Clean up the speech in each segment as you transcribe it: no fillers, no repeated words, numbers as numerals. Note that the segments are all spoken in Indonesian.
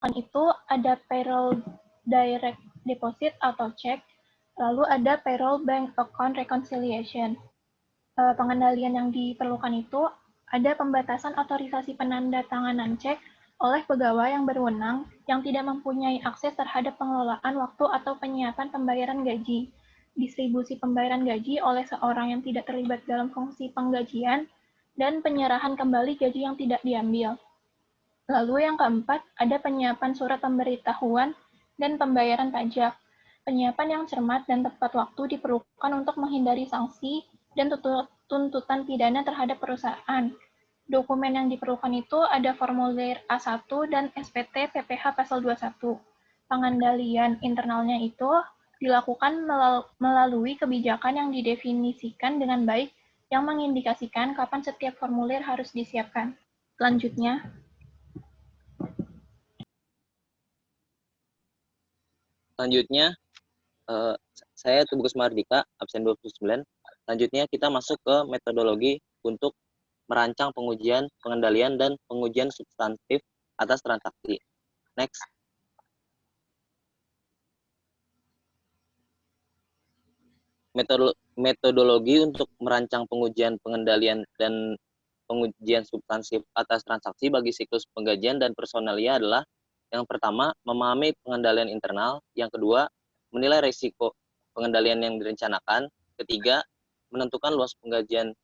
Selain itu ada payroll direct deposit atau cek, lalu ada payroll bank account reconciliation. Pengendalian yang diperlukan itu ada pembatasan otorisasi penandatanganan cek oleh pegawai yang berwenang yang tidak mempunyai akses terhadap pengelolaan waktu atau penyiapan pembayaran gaji, distribusi pembayaran gaji oleh seorang yang tidak terlibat dalam fungsi penggajian, dan penyerahan kembali gaji yang tidak diambil. Lalu yang keempat, ada penyiapan surat pemberitahuan dan pembayaran pajak. Penyiapan yang cermat dan tepat waktu diperlukan untuk menghindari sanksi dan tuntutan pidana terhadap perusahaan. Dokumen yang diperlukan itu ada formulir A1 dan SPT PPh Pasal 21. Pengendalian internalnya itu dilakukan melalui kebijakan yang didefinisikan dengan baik yang mengindikasikan kapan setiap formulir harus disiapkan. Selanjutnya, saya Tubagus Mardika, absen 29. Selanjutnya kita masuk ke metodologi untuk merancang pengujian, pengendalian, dan pengujian substantif atas transaksi. Next. Metodologi untuk merancang pengujian, pengendalian, dan pengujian substansif atas transaksi bagi siklus penggajian dan personalia adalah: yang pertama, memahami pengendalian internal; yang kedua, menilai risiko pengendalian yang direncanakan; ketiga, menentukan luas pengujian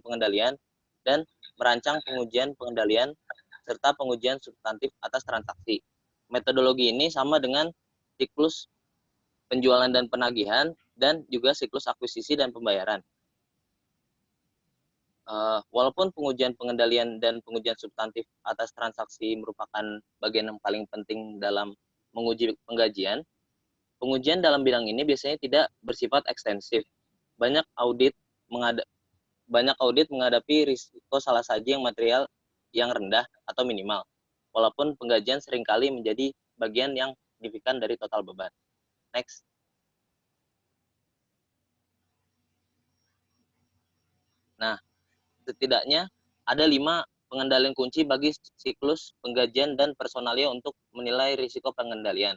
pengendalian, dan merancang pengujian pengendalian serta pengujian substantif atas transaksi. Metodologi ini sama dengan siklus penjualan dan penagihan, dan juga siklus akuisisi dan pembayaran. Walaupun pengujian pengendalian dan pengujian substantif atas transaksi merupakan bagian yang paling penting dalam menguji penggajian, pengujian dalam bidang ini biasanya tidak bersifat ekstensif. Banyak audit menghadapi risiko salah saji yang material yang rendah atau minimal, walaupun penggajian seringkali menjadi bagian yang signifikan dari total beban. Next. Nah, setidaknya ada 5 pengendalian kunci bagi siklus penggajian dan personalia untuk menilai risiko pengendalian.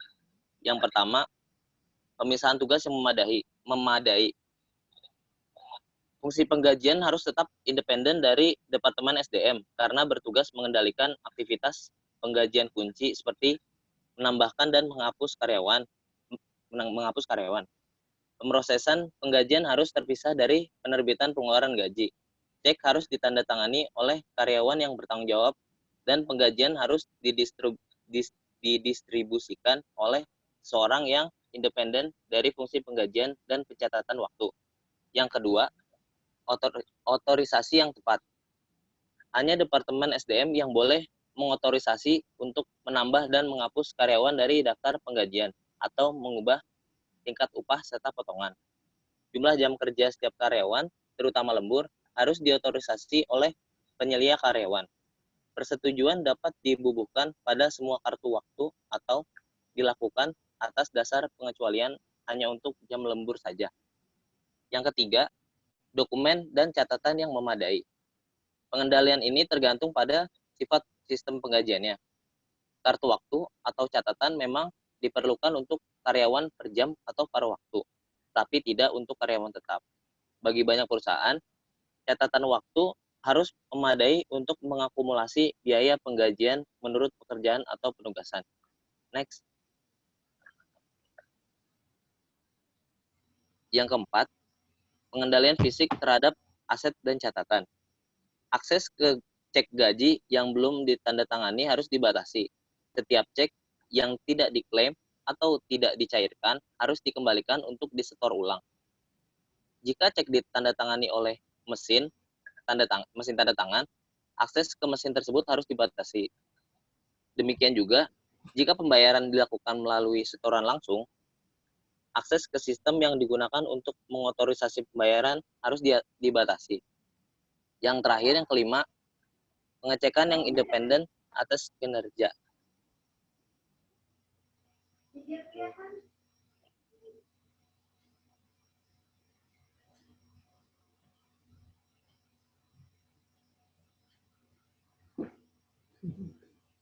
Yang pertama, pemisahan tugas yang memadai. Fungsi penggajian harus tetap independen dari Departemen SDM karena bertugas mengendalikan aktivitas penggajian kunci seperti menambahkan dan menghapus karyawan. Pemrosesan penggajian harus terpisah dari penerbitan pengeluaran gaji. Cek harus ditandatangani oleh karyawan yang bertanggung jawab, dan penggajian harus didistribusikan oleh seorang yang independen dari fungsi penggajian dan pencatatan waktu. Yang kedua, otorisasi yang tepat. Hanya Departemen SDM yang boleh mengotorisasi untuk menambah dan menghapus karyawan dari daftar penggajian atau mengubah tingkat upah serta potongan. Jumlah jam kerja setiap karyawan, terutama lembur, harus diotorisasi oleh penyelia karyawan. Persetujuan dapat dibubuhkan pada semua kartu waktu atau dilakukan atas dasar pengecualian hanya untuk jam lembur saja. Yang ketiga, dokumen dan catatan yang memadai. Pengendalian ini tergantung pada sifat sistem penggajiannya. Kartu waktu atau catatan memang diperlukan untuk karyawan per jam atau paruh waktu, tapi tidak untuk karyawan tetap. Bagi banyak perusahaan, catatan waktu harus memadai untuk mengakumulasi biaya penggajian menurut pekerjaan atau penugasan. Next. Yang keempat, pengendalian fisik terhadap aset dan catatan. Akses ke cek gaji yang belum ditandatangani harus dibatasi. Setiap cek yang tidak diklaim atau tidak dicairkan harus dikembalikan untuk disetor ulang. Jika cek ditandatangani oleh mesin tanda tangan, akses ke mesin tersebut harus dibatasi. Demikian juga, jika pembayaran dilakukan melalui setoran langsung, akses ke sistem yang digunakan untuk mengotorisasi pembayaran harus dibatasi. Yang terakhir, yang kelima, pengecekan yang independen atas kinerja.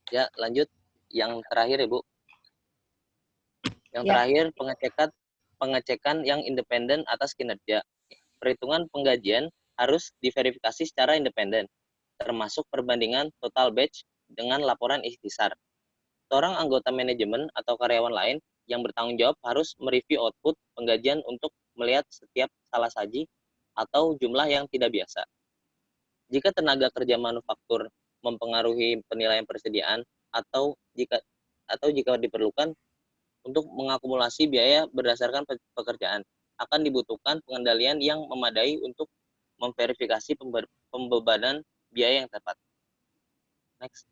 Ya, lanjut. yang terakhir, Ibu. Yang Ya. terakhir, pengecekan yang independen atas kinerja. Perhitungan penggajian harus diverifikasi secara independen, termasuk perbandingan total batch dengan laporan ikhtisar. Seorang anggota manajemen atau karyawan lain yang bertanggung jawab harus mereview output penggajian untuk melihat setiap salah saji atau jumlah yang tidak biasa. Jika tenaga kerja manufaktur mempengaruhi penilaian persediaan atau jika diperlukan untuk mengakumulasi biaya berdasarkan pekerjaan, akan dibutuhkan pengendalian yang memadai untuk memverifikasi pembebanan biaya yang tepat. Next.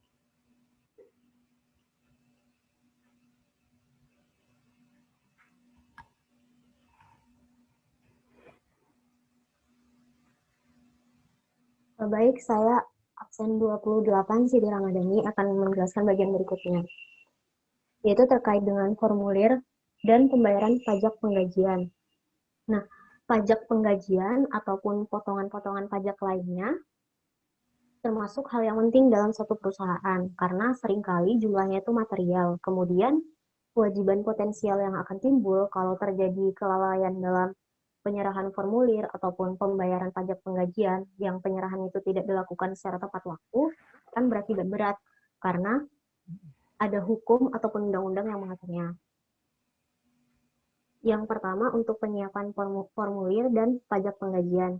Baik, saya absen 28 Siti Ramadhani akan menjelaskan bagian berikutnya, yaitu terkait dengan formulir dan pembayaran pajak penggajian. Nah, pajak penggajian ataupun potongan-potongan pajak lainnya termasuk hal yang penting dalam suatu perusahaan, karena seringkali jumlahnya itu material. Kemudian, kewajiban potensial yang akan timbul kalau terjadi kelalaian dalam penyerahan formulir ataupun pembayaran pajak penggajian yang penyerahan itu tidak dilakukan secara tepat waktu akan berakibat berat karena ada hukum ataupun undang-undang yang mengaturnya. Yang pertama untuk penyiapan formulir dan pajak penggajian.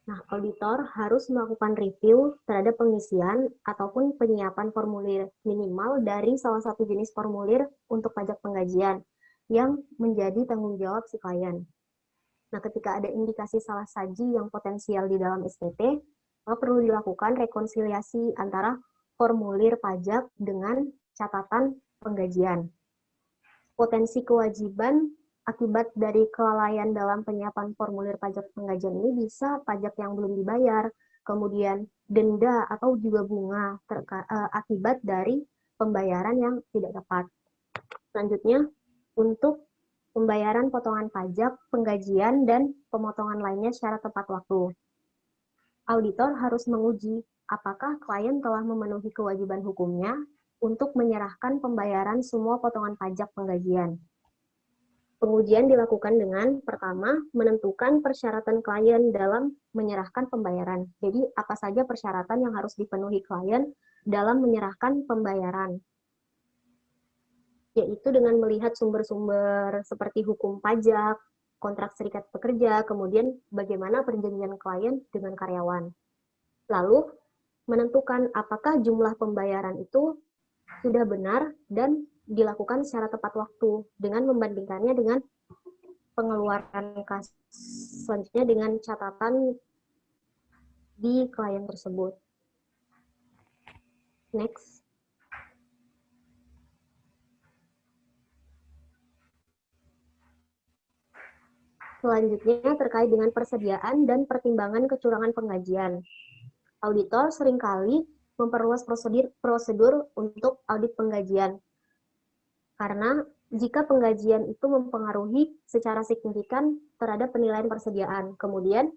Nah, auditor harus melakukan review terhadap pengisian ataupun penyiapan formulir minimal dari salah satu jenis formulir untuk pajak penggajian yang menjadi tanggung jawab si klien. Nah, ketika ada indikasi salah saji yang potensial di dalam SPT, maka perlu dilakukan rekonsiliasi antara formulir pajak dengan catatan penggajian. Potensi kewajiban akibat dari kelalaian dalam penyiapan formulir pajak penggajian ini bisa pajak yang belum dibayar, kemudian denda atau juga bunga akibat dari pembayaran yang tidak tepat. Selanjutnya, untuk pembayaran potongan pajak, penggajian, dan pemotongan lainnya secara tepat waktu. Auditor harus menguji apakah klien telah memenuhi kewajiban hukumnya untuk menyerahkan pembayaran semua potongan pajak penggajian. Pengujian dilakukan dengan, pertama, menentukan persyaratan klien dalam menyerahkan pembayaran. Jadi, apa saja persyaratan yang harus dipenuhi klien dalam menyerahkan pembayaran, yaitu dengan melihat sumber-sumber seperti hukum pajak, kontrak serikat pekerja, kemudian bagaimana perjanjian klien dengan karyawan. Lalu, menentukan apakah jumlah pembayaran itu sudah benar dan dilakukan secara tepat waktu dengan membandingkannya dengan pengeluaran kas selanjutnya dengan catatan di klien tersebut. Next. Selanjutnya terkait dengan persediaan dan pertimbangan kecurangan penggajian. Auditor seringkali memperluas prosedur untuk audit penggajian. Karena jika penggajian itu mempengaruhi secara signifikan terhadap penilaian persediaan. Kemudian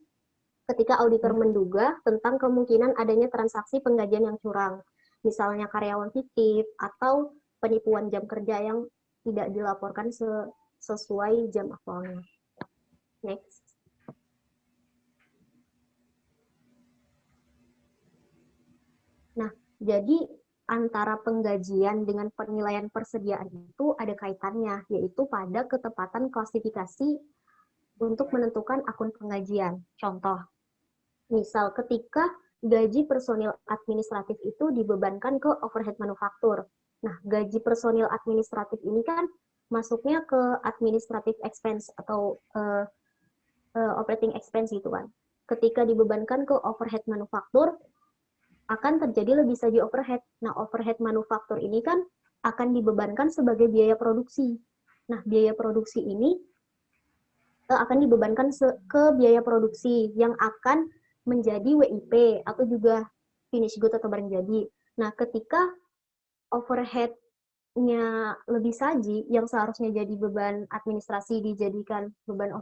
ketika auditor menduga tentang kemungkinan adanya transaksi penggajian yang curang, misalnya karyawan fiktif atau penipuan jam kerja yang tidak dilaporkan sesuai jam aktualnya. Next. Nah, jadi antara penggajian dengan penilaian persediaan itu ada kaitannya, yaitu pada ketepatan klasifikasi untuk menentukan akun penggajian. Contoh, misal ketika gaji personil administratif itu dibebankan ke overhead manufaktur. Nah, gaji personil administratif ini kan masuknya ke administrative expense atau operating expense gitu kan. Ketika dibebankan ke overhead manufaktur, akan terjadi lebih saja overhead. Nah, overhead manufaktur ini kan akan dibebankan sebagai biaya produksi. Nah, biaya produksi ini akan dibebankan ke biaya produksi yang akan menjadi WIP atau juga finish good atau barang jadi. Nah, ketika overhead-nya lebih saji, yang seharusnya jadi beban administrasi dijadikan beban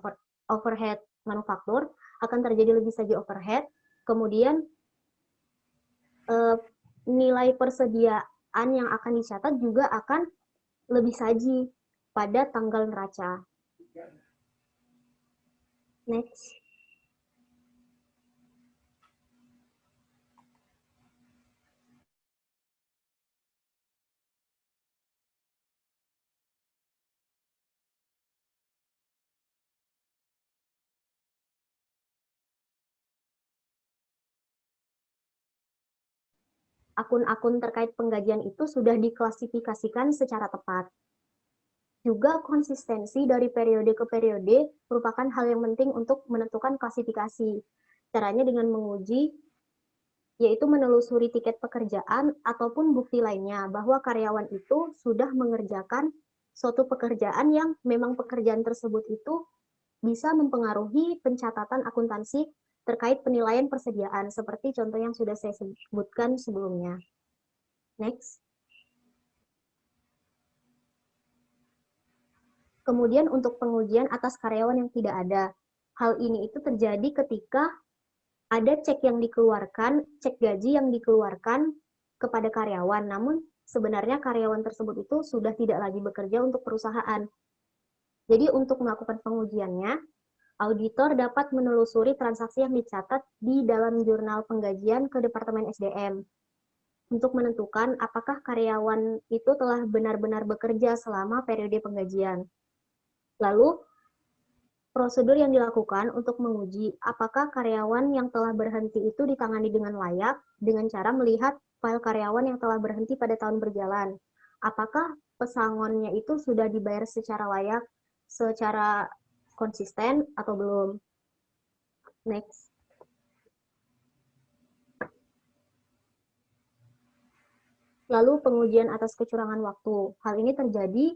overhead manufaktur, akan terjadi lebih saji overhead, kemudian nilai pekerjaan yang akan dicatat juga akan lebih saji pada tanggal neraca. Next. Akun-akun terkait penggajian itu sudah diklasifikasikan secara tepat. Juga konsistensi dari periode ke periode merupakan hal yang penting untuk menentukan klasifikasi. Caranya dengan menguji, yaitu menelusuri tiket pekerjaan ataupun bukti lainnya bahwa karyawan itu sudah mengerjakan suatu pekerjaan yang memang pekerjaan tersebut itu bisa mempengaruhi pencatatan akuntansi terkait penilaian persediaan, seperti contoh yang sudah saya sebutkan sebelumnya. Next. Kemudian untuk pengujian atas karyawan yang tidak ada. Hal ini itu terjadi ketika ada cek yang dikeluarkan, cek gaji yang dikeluarkan kepada karyawan, namun sebenarnya karyawan tersebut itu sudah tidak lagi bekerja untuk perusahaan. Jadi untuk melakukan pengujiannya, auditor dapat menelusuri transaksi yang dicatat di dalam jurnal penggajian ke Departemen SDM untuk menentukan apakah karyawan itu telah benar-benar bekerja selama periode penggajian. Lalu, prosedur yang dilakukan untuk menguji apakah karyawan yang telah berhenti itu ditangani dengan layak dengan cara melihat file karyawan yang telah berhenti pada tahun berjalan. Apakah pesangonnya itu sudah dibayar secara layak, secara konsisten atau belum. Next. Lalu pengujian atas kecurangan waktu. Hal ini terjadi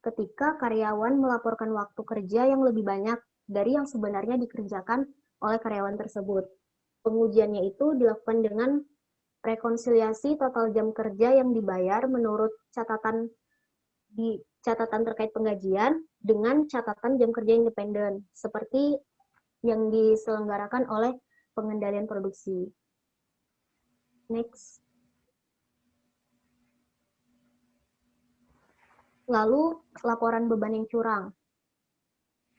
ketika karyawan melaporkan waktu kerja yang lebih banyak dari yang sebenarnya dikerjakan oleh karyawan tersebut. Pengujiannya itu dilakukan dengan rekonsiliasi total jam kerja yang dibayar menurut catatan terkait penggajian dengan catatan jam kerja independen, seperti yang diselenggarakan oleh pengendalian produksi. Next. Lalu, laporan beban yang curang.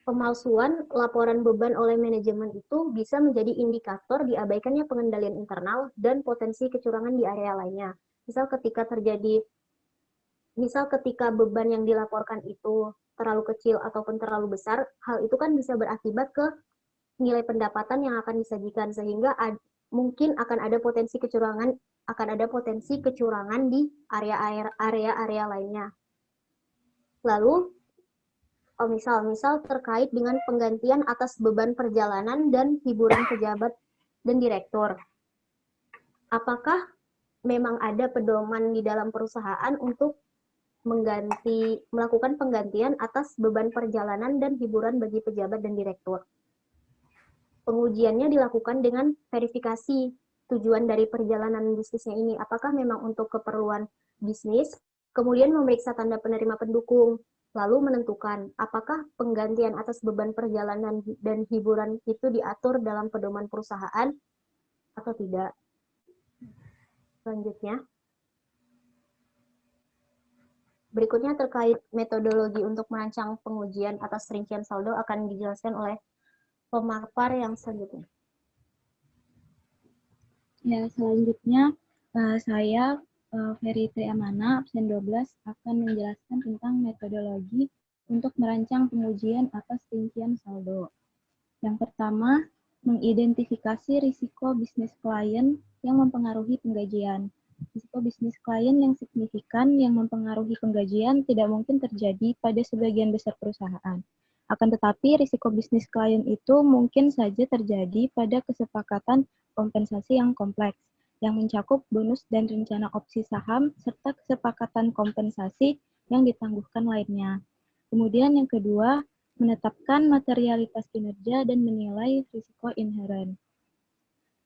Pemalsuan laporan beban oleh manajemen itu bisa menjadi indikator diabaikannya pengendalian internal dan potensi kecurangan di area lainnya. Misal ketika beban yang dilaporkan itu terlalu kecil ataupun terlalu besar, hal itu kan bisa berakibat ke nilai pendapatan yang akan disajikan, sehingga mungkin akan ada potensi kecurangan di area-area lainnya. Lalu, misal terkait dengan penggantian atas beban perjalanan dan hiburan pejabat dan direktur. Apakah memang ada pedoman di dalam perusahaan untuk melakukan penggantian atas beban perjalanan dan hiburan bagi pejabat dan direktur? Pengujiannya dilakukan dengan verifikasi tujuan dari perjalanan bisnisnya ini. Apakah memang untuk keperluan bisnis, kemudian memeriksa tanda penerima pendukung, lalu menentukan apakah penggantian atas beban perjalanan dan hiburan itu diatur dalam pedoman perusahaan atau tidak. Selanjutnya, berikutnya terkait metodologi untuk merancang pengujian atas rincian saldo akan dijelaskan oleh pemapar yang selanjutnya. Ya, selanjutnya saya Ferry Triamana, absen 12, akan menjelaskan tentang metodologi untuk merancang pengujian atas rincian saldo. Yang pertama, mengidentifikasi risiko bisnis klien yang mempengaruhi penggajian. Risiko bisnis klien yang signifikan yang mempengaruhi penggajian tidak mungkin terjadi pada sebagian besar perusahaan. Akan tetapi, risiko bisnis klien itu mungkin saja terjadi pada kesepakatan kompensasi yang kompleks, yang mencakup bonus dan rencana opsi saham, serta kesepakatan kompensasi yang ditangguhkan lainnya. Kemudian yang kedua, menetapkan materialitas kinerja dan menilai risiko inheren.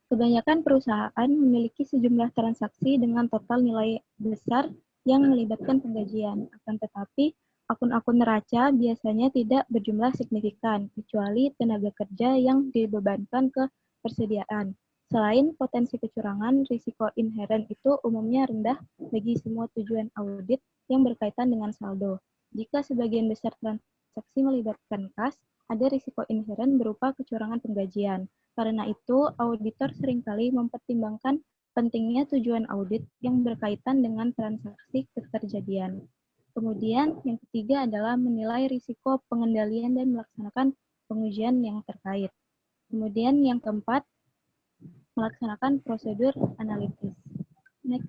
Kebanyakan perusahaan memiliki sejumlah transaksi dengan total nilai besar yang melibatkan penggajian. Akan tetapi, akun-akun neraca biasanya tidak berjumlah signifikan, kecuali tenaga kerja yang dibebankan ke persediaan. Selain potensi kecurangan, risiko inheren itu umumnya rendah bagi semua tujuan audit yang berkaitan dengan saldo. Jika sebagian besar transaksi melibatkan kas, ada risiko inheren berupa kecurangan penggajian. Karena itu, auditor seringkali mempertimbangkan pentingnya tujuan audit yang berkaitan dengan transaksi keterjadian. Kemudian, yang ketiga adalah menilai risiko pengendalian dan melaksanakan pengujian yang terkait. Kemudian, yang keempat, melaksanakan prosedur analitis. Next.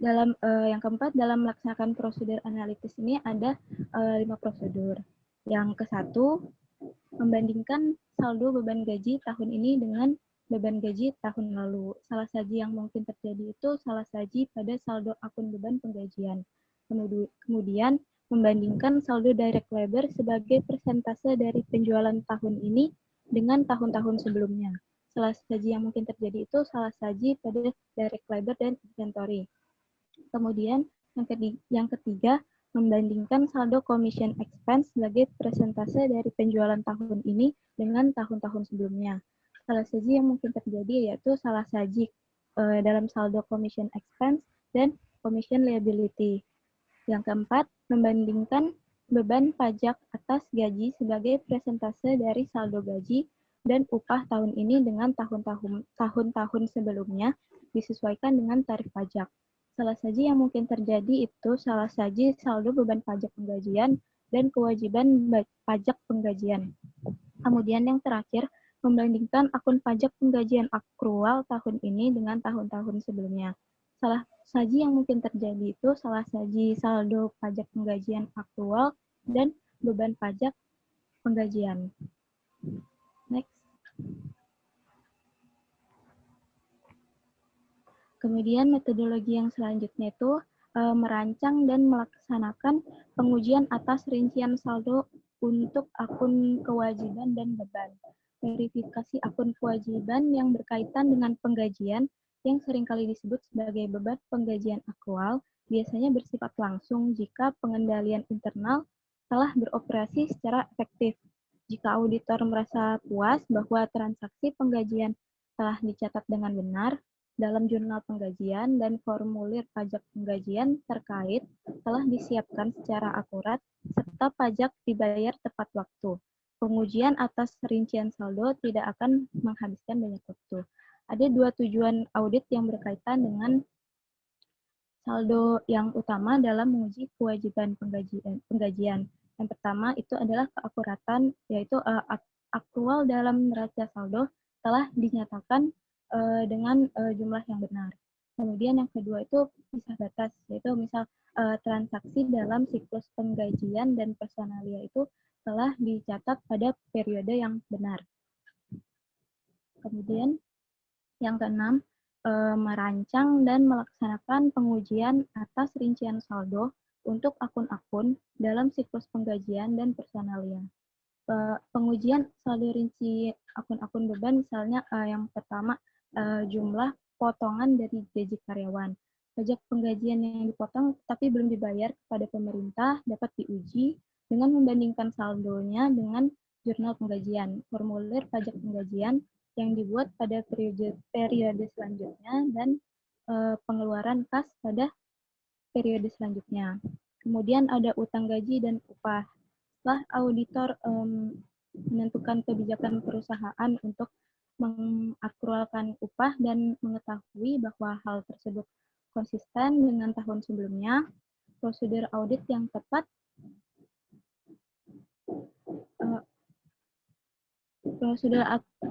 Yang keempat, dalam melaksanakan prosedur analitis ini ada 5 prosedur. Yang ke-1, membandingkan saldo beban gaji tahun ini dengan beban gaji tahun lalu. Salah saji yang mungkin terjadi itu salah saji pada saldo akun beban penggajian. Kemudian, membandingkan saldo direct labor sebagai persentase dari penjualan tahun ini dengan tahun-tahun sebelumnya. Salah saji yang mungkin terjadi itu salah saji pada direct labor dan inventory. Kemudian, yang ketiga, membandingkan saldo commission expense sebagai persentase dari penjualan tahun ini dengan tahun-tahun sebelumnya. Salah saji yang mungkin terjadi yaitu salah saji dalam saldo commission expense dan commission liability. Yang keempat, membandingkan beban pajak atas gaji sebagai persentase dari saldo gaji dan upah tahun ini dengan tahun-tahun sebelumnya disesuaikan dengan tarif pajak. Salah saji yang mungkin terjadi itu salah saji saldo beban pajak penggajian dan kewajiban pajak penggajian. Kemudian yang terakhir, membandingkan akun pajak penggajian akrual tahun ini dengan tahun-tahun sebelumnya. Salah saji yang mungkin terjadi itu salah saji saldo pajak penggajian aktual dan beban pajak penggajian. Next. Kemudian metodologi yang selanjutnya itu merancang dan melaksanakan pengujian atas rincian saldo untuk akun kewajiban dan beban. Verifikasi akun kewajiban yang berkaitan dengan penggajian yang seringkali disebut sebagai beban penggajian aktual, biasanya bersifat langsung jika pengendalian internal telah beroperasi secara efektif. Jika auditor merasa puas bahwa transaksi penggajian telah dicatat dengan benar dalam jurnal penggajian dan formulir pajak penggajian terkait telah disiapkan secara akurat serta pajak dibayar tepat waktu. Pengujian atas rincian saldo tidak akan menghabiskan banyak waktu. Ada 2 tujuan audit yang berkaitan dengan saldo yang utama dalam menguji kewajiban penggajian. Yang pertama itu adalah keakuratan, yaitu aktual dalam neraca saldo telah dinyatakan dengan jumlah yang benar. Kemudian yang kedua itu pisah batas, yaitu misal transaksi dalam siklus penggajian dan personalia itu telah dicatat pada periode yang benar. Kemudian yang keenam, merancang dan melaksanakan pengujian atas rincian saldo untuk akun-akun dalam siklus penggajian dan personalia. Pengujian saldo rinci akun-akun beban misalnya yang pertama jumlah potongan dari gaji karyawan. Pajak penggajian yang dipotong tapi belum dibayar kepada pemerintah dapat diuji dengan membandingkan saldonya dengan jurnal penggajian, formulir pajak penggajian yang dibuat pada periode selanjutnya dan pengeluaran kas pada periode selanjutnya. Kemudian ada utang gaji dan upah. Setelah auditor menentukan kebijakan perusahaan untuk mengakrualkan upah dan mengetahui bahwa hal tersebut konsisten dengan tahun sebelumnya, prosedur audit yang tepat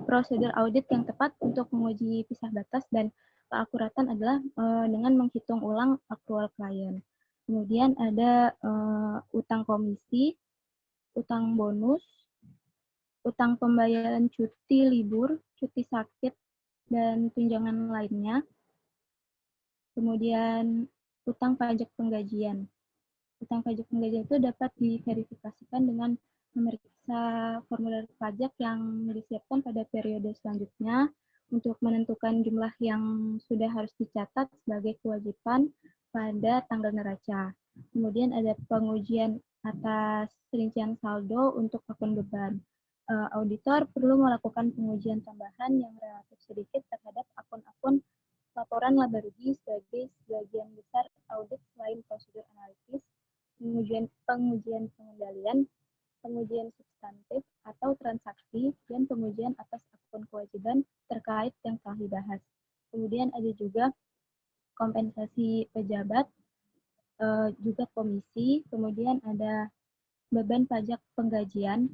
prosedur audit yang tepat untuk menguji pisah batas dan keakuratan adalah dengan menghitung ulang akrual klien. Kemudian ada utang komisi, utang bonus, utang pembayaran cuti libur, cuti sakit, dan tunjangan lainnya. Kemudian utang pajak penggajian. Utang pajak penggajian itu dapat diverifikasikan dengan memeriksa formulir pajak yang disiapkan pada periode selanjutnya untuk menentukan jumlah yang sudah harus dicatat sebagai kewajiban pada tanggal neraca. Kemudian ada pengujian atas rincian saldo untuk akun beban. Auditor perlu melakukan pengujian tambahan yang relatif sedikit terhadap akun-akun laporan laba rugi sebagai sebagian besar audit selain prosedur analitis, pengujian pengendalian, pengujian substantif atau transaksi, dan pengujian atas akun kewajiban terkait yang telah dibahas. Kemudian ada juga kompensasi pejabat, juga komisi, kemudian ada beban pajak penggajian.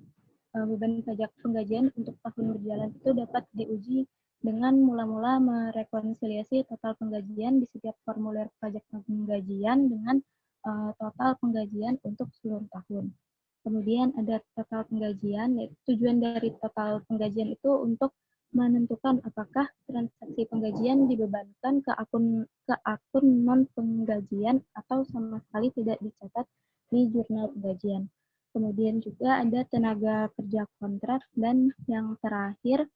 Beban pajak penggajian untuk tahun berjalan itu dapat diuji dengan mula-mula merekonsiliasi total penggajian di setiap formulir pajak penggajian dengan total penggajian untuk seluruh tahun. Kemudian ada total penggajian, tujuan dari total penggajian itu untuk menentukan apakah transaksi penggajian dibebankan ke akun non penggajian atau sama sekali tidak dicatat di jurnal penggajian. Kemudian juga ada tenaga kerja kontrak, dan yang terakhir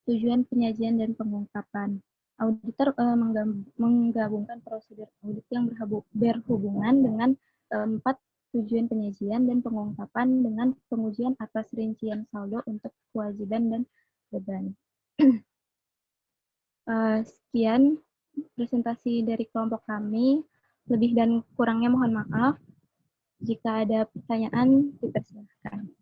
tujuan penyajian dan pengungkapan. Auditor menggabungkan prosedur audit yang berhubungan dengan empat tujuan penyajian dan pengungkapan dengan pengujian atas rincian saldo untuk kewajiban dan beban. Sekian presentasi dari kelompok kami. Lebih dan kurangnya mohon maaf. Jika ada pertanyaan, dipersilahkan.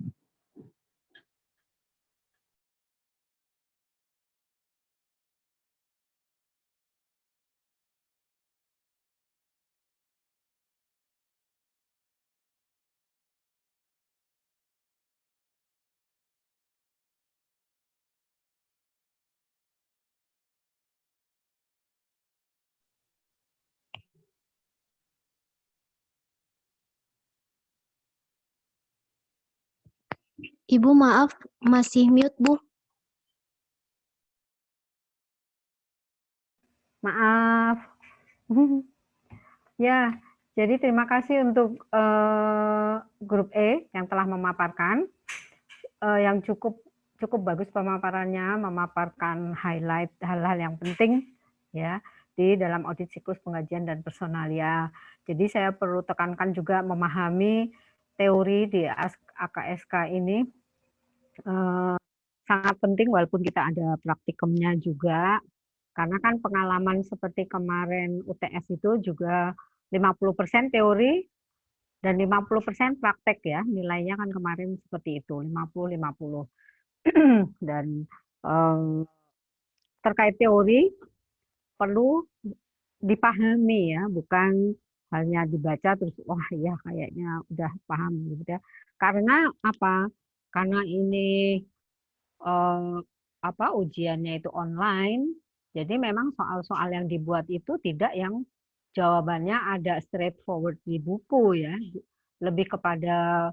Ibu maaf, masih mute, Bu. Maaf. Ya, jadi terima kasih untuk grup E yang telah memaparkan, yang cukup bagus pemaparannya, memaparkan highlight hal-hal yang penting ya di dalam audit siklus penggajian dan personalia. Jadi saya perlu tekankan juga memahami teori di AKSK ini sangat penting, walaupun kita ada praktikumnya juga, karena kan pengalaman seperti kemarin UTS itu juga 50% teori dan 50% praktek ya, nilainya kan kemarin seperti itu, 50-50. Dan terkait teori perlu dipahami ya, bukan hanya dibaca terus wah ya kayaknya udah paham gitu ya. Karena apa? Karena ini ujiannya itu online, jadi memang soal-soal yang dibuat itu tidak yang jawabannya ada straightforward di buku ya, lebih kepada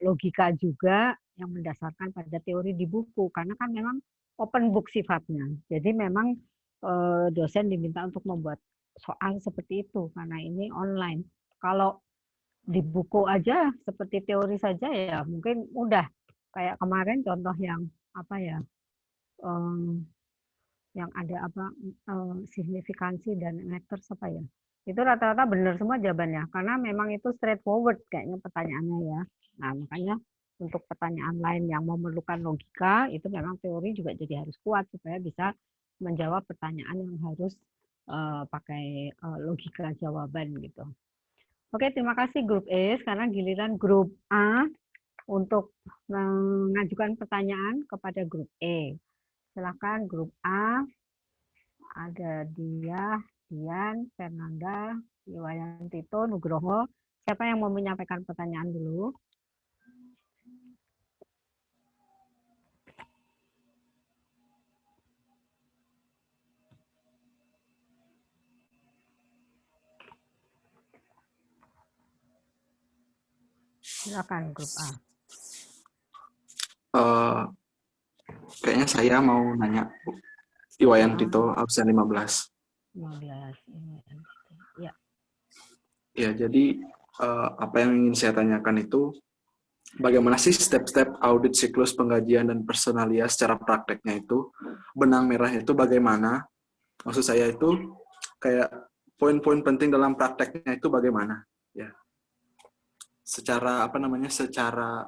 logika juga yang mendasarkan pada teori di buku, karena kan memang open book sifatnya. Jadi memang dosen diminta untuk membuat soal seperti itu karena ini online. Kalau di buku aja seperti teori saja ya mungkin mudah. Kayak kemarin contoh yang yang ada signifikansi dan matters itu rata-rata benar semua jawabannya karena memang itu straightforward kayaknya pertanyaannya ya. Nah makanya untuk pertanyaan lain yang memerlukan logika itu memang teori juga jadi harus kuat supaya bisa menjawab pertanyaan yang harus pakai logika jawaban gitu. Oke, terima kasih grup E. Sekarang giliran grup A untuk mengajukan pertanyaan kepada grup E. Silakan grup A. Ada Dia, Dian, Fernanda, Iwayan Tito, Nugroho. Siapa yang mau menyampaikan pertanyaan dulu? Silakan grup A. Kayaknya saya mau nanya, Bu. Iwayan Tito, absen 15. 15. Ya. Ya, jadi apa yang ingin saya tanyakan itu, bagaimana sih step-step audit siklus penggajian dan personalia secara prakteknya itu, benang merahnya itu bagaimana? Maksud saya itu kayak poin-poin penting dalam prakteknya itu bagaimana? Ya. secara apa namanya, secara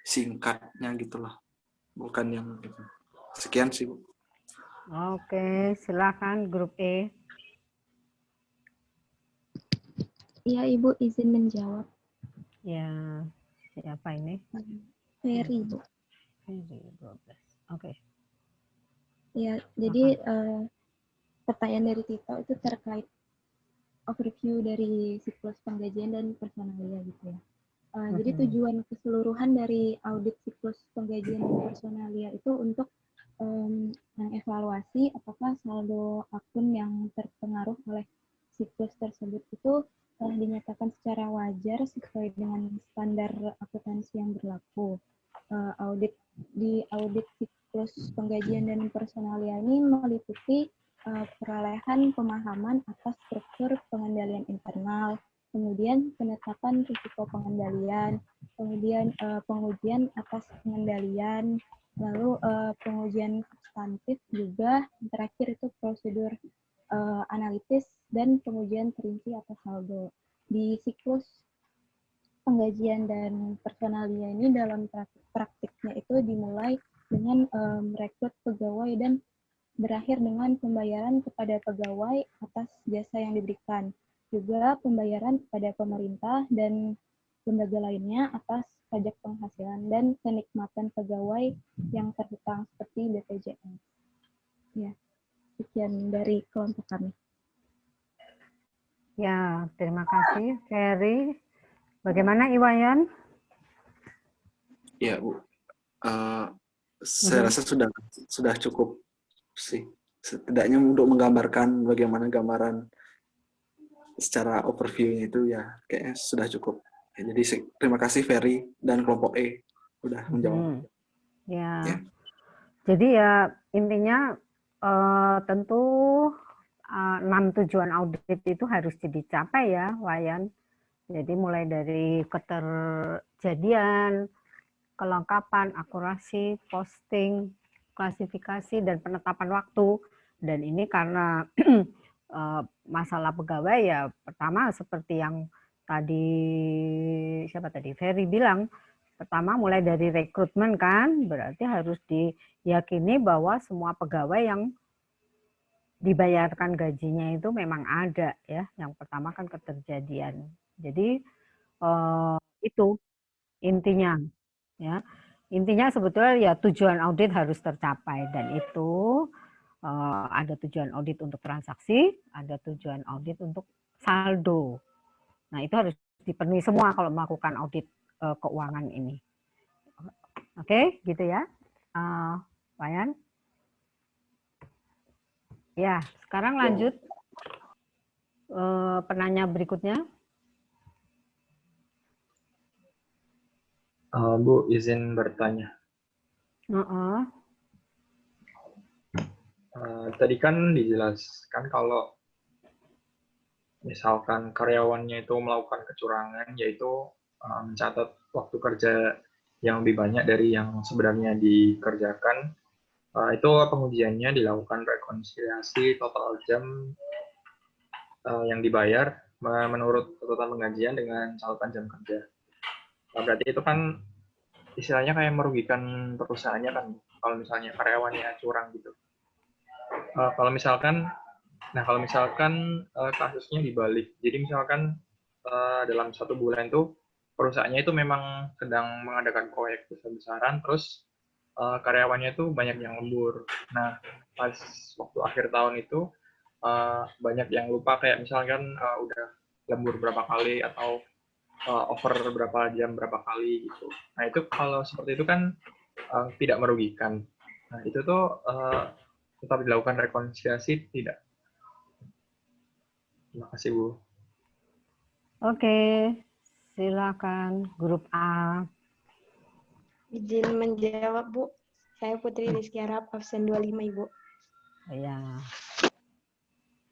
singkatnya gitulah, bukan yang gitu. Sekian sih, Bu. Oke, silakan grup E. Iya, Ibu izin menjawab. Ya, siapa ini? Ferry, Bu. Ferry, 12. Oke. Ya, jadi pertanyaan dari Tito itu terkait overview dari siklus penggajian dan personalia gitu ya. Jadi tujuan keseluruhan dari audit siklus penggajian dan personalia itu untuk mengevaluasi apakah saldo akun yang terpengaruh oleh siklus tersebut itu telah dinyatakan secara wajar sesuai dengan standar akuntansi yang berlaku. Audit siklus penggajian dan personalia ini meliputi perolehan pemahaman atas struktur pengendalian internal, kemudian penetapan risiko pengendalian, kemudian pengujian atas pengendalian, lalu pengujian substantif juga, terakhir itu prosedur analitis dan pengujian perinci atas saldo. Di siklus penggajian dan personalia ini dalam praktiknya itu dimulai dengan merekrut pegawai dan berakhir dengan pembayaran kepada pegawai atas jasa yang diberikan. Juga pembayaran kepada pemerintah dan lembaga lainnya atas pajak penghasilan dan kenikmatan pegawai yang terhutang seperti BPJS. Ya, sekian dari kelompok kami. Ya, terima kasih Ferry. Bagaimana Iwayan? Ya, Bu. Saya rasa sudah cukup sih. Setidaknya untuk menggambarkan bagaimana gambaran secara overview-nya itu ya kayaknya sudah cukup. Ya, jadi terima kasih Ferry dan kelompok E udah menjawab. Ya. Jadi ya intinya tentu 6 tujuan audit itu harus dicapai ya, Wayan. Jadi mulai dari keterjadian, kelengkapan, akurasi, posting, klasifikasi, dan penetapan waktu. Dan ini karena masalah pegawai ya, pertama seperti yang tadi Ferry bilang, pertama mulai dari rekrutmen kan, berarti harus diyakini bahwa semua pegawai yang dibayarkan gajinya itu memang ada ya. Yang pertama kan keterjadian. Jadi itu intinya ya. Intinya sebetulnya ya tujuan audit harus tercapai dan itu ada tujuan audit untuk transaksi, ada tujuan audit untuk saldo. Nah, itu harus dipenuhi semua kalau melakukan audit keuangan ini. Oke, gitu ya. Wayan. Ya, sekarang lanjut penanya berikutnya. Bu, izin bertanya. Tadi kan dijelaskan kalau misalkan karyawannya itu melakukan kecurangan, yaitu mencatat waktu kerja yang lebih banyak dari yang sebenarnya dikerjakan, itu pengujiannya dilakukan rekonsiliasi total jam yang dibayar menurut catatan penggajian dengan catatan jam kerja. Berarti itu kan istilahnya kayak merugikan perusahaannya kan, kalau misalnya karyawannya curang gitu. Kalau misalkan kasusnya dibalik, jadi misalkan dalam 1 bulan itu perusahaannya itu memang sedang mengadakan proyek besar-besaran, terus karyawannya itu banyak yang lembur. Nah, pas waktu akhir tahun itu banyak yang lupa, kayak misalkan udah lembur berapa kali atau over berapa jam berapa kali gitu. Nah, itu kalau seperti itu kan tidak merugikan. Nah, itu tuh tetap dilakukan rekonsiliasi tidak? Terima kasih, Bu. Oke, silakan grup A. Izin menjawab, Bu. Saya Putri Rizky Arab, absen 25, Ibu. Ya.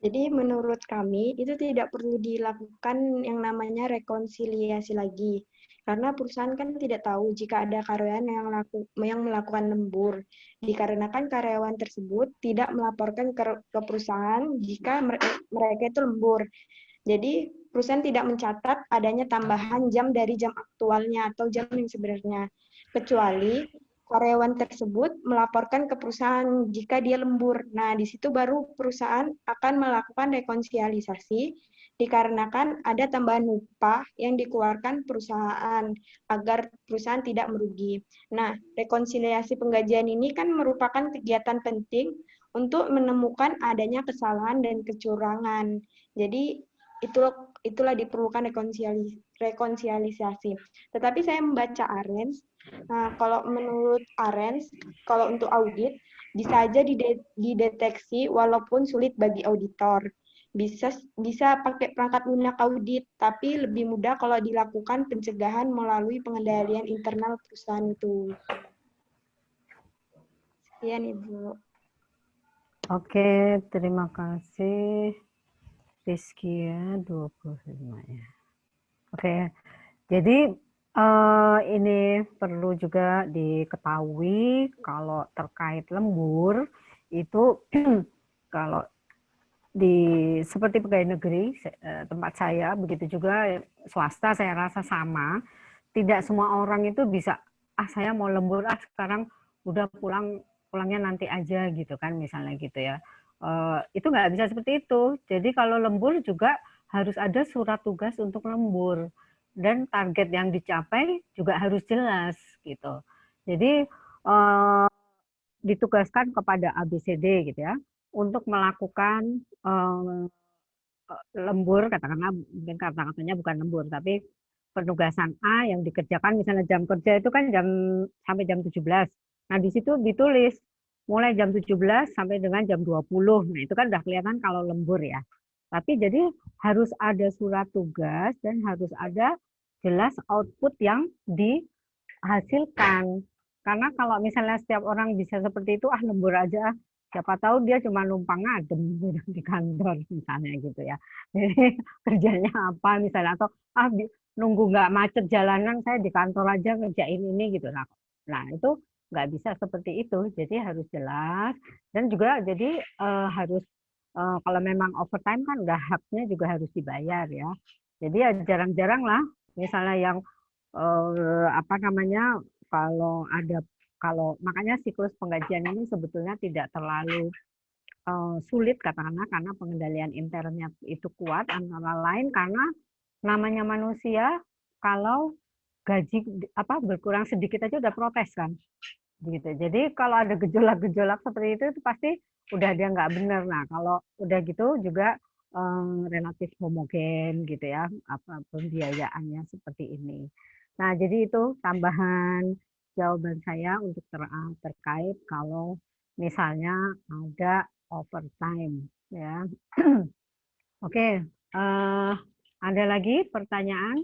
Jadi menurut kami itu tidak perlu dilakukan yang namanya rekonsiliasi lagi. Karena perusahaan kan tidak tahu jika ada karyawan yang melakukan lembur. Dikarenakan karyawan tersebut tidak melaporkan ke perusahaan jika mereka itu lembur. Jadi perusahaan tidak mencatat adanya tambahan jam dari jam aktualnya atau jam yang sebenarnya, kecuali karyawan tersebut melaporkan ke perusahaan jika dia lembur. Nah, di situ baru perusahaan akan melakukan rekonsiliasi dikarenakan ada tambahan upah yang dikeluarkan perusahaan agar perusahaan tidak merugi. Nah, rekonsiliasi penggajian ini kan merupakan kegiatan penting untuk menemukan adanya kesalahan dan kecurangan. Jadi, itulah diperlukan rekonsiliasi. Tetapi saya membaca Arens. Nah, kalau menurut Arens, kalau untuk audit, bisa aja dideteksi walaupun sulit bagi auditor. Bisa pakai perangkat lunak audit, tapi lebih mudah kalau dilakukan pencegahan melalui pengendalian internal perusahaan itu. Sekian, Ibu. Oke, terima kasih. Rizky ya, 25 ya. Oke, jadi ini perlu juga diketahui kalau terkait lembur itu kalau seperti pegawai negeri tempat saya, begitu juga swasta saya rasa sama, tidak semua orang itu bisa saya mau lembur sekarang udah pulangnya nanti aja gitu kan, misalnya gitu ya. Itu nggak bisa seperti itu. Jadi kalau lembur juga harus ada surat tugas untuk lembur dan target yang dicapai juga harus jelas gitu. Jadi ditugaskan kepada ABCD gitu ya untuk melakukan lembur, katakanlah mungkin kata-katanya bukan lembur tapi penugasan A yang dikerjakan misalnya jam kerja itu kan sampai jam 17. Nah, di situ ditulis mulai jam 17 sampai dengan jam 20. Nah, itu kan udah kelihatan kalau lembur ya. Tapi jadi harus ada surat tugas dan harus ada jelas output yang dihasilkan. Karena kalau misalnya setiap orang bisa seperti itu, lembur aja, siapa tahu dia cuma numpang ngadem di kantor misalnya gitu ya. Jadi kerjanya apa misalnya, atau nunggu nggak macet jalanan, saya di kantor aja ngerjain ini gitu. Nah itu nggak bisa seperti itu. Jadi harus jelas dan juga jadi harus kalau memang overtime kan udah haknya juga harus dibayar ya. Jadi ya jarang-jarang lah misalnya yang kalau makanya siklus penggajian ini sebetulnya tidak terlalu sulit katakanlah karena pengendalian internnya itu kuat, antara lain karena namanya manusia kalau gaji berkurang sedikit aja udah protes kan gitu. Jadi kalau ada gejolak-gejolak seperti itu pasti udah dia nggak benar. Nah kalau udah gitu juga relatif homogen gitu ya pembiayaannya seperti ini. Nah jadi itu tambahan jawaban saya untuk terkait kalau misalnya ada overtime ya. Oke, ada lagi pertanyaan?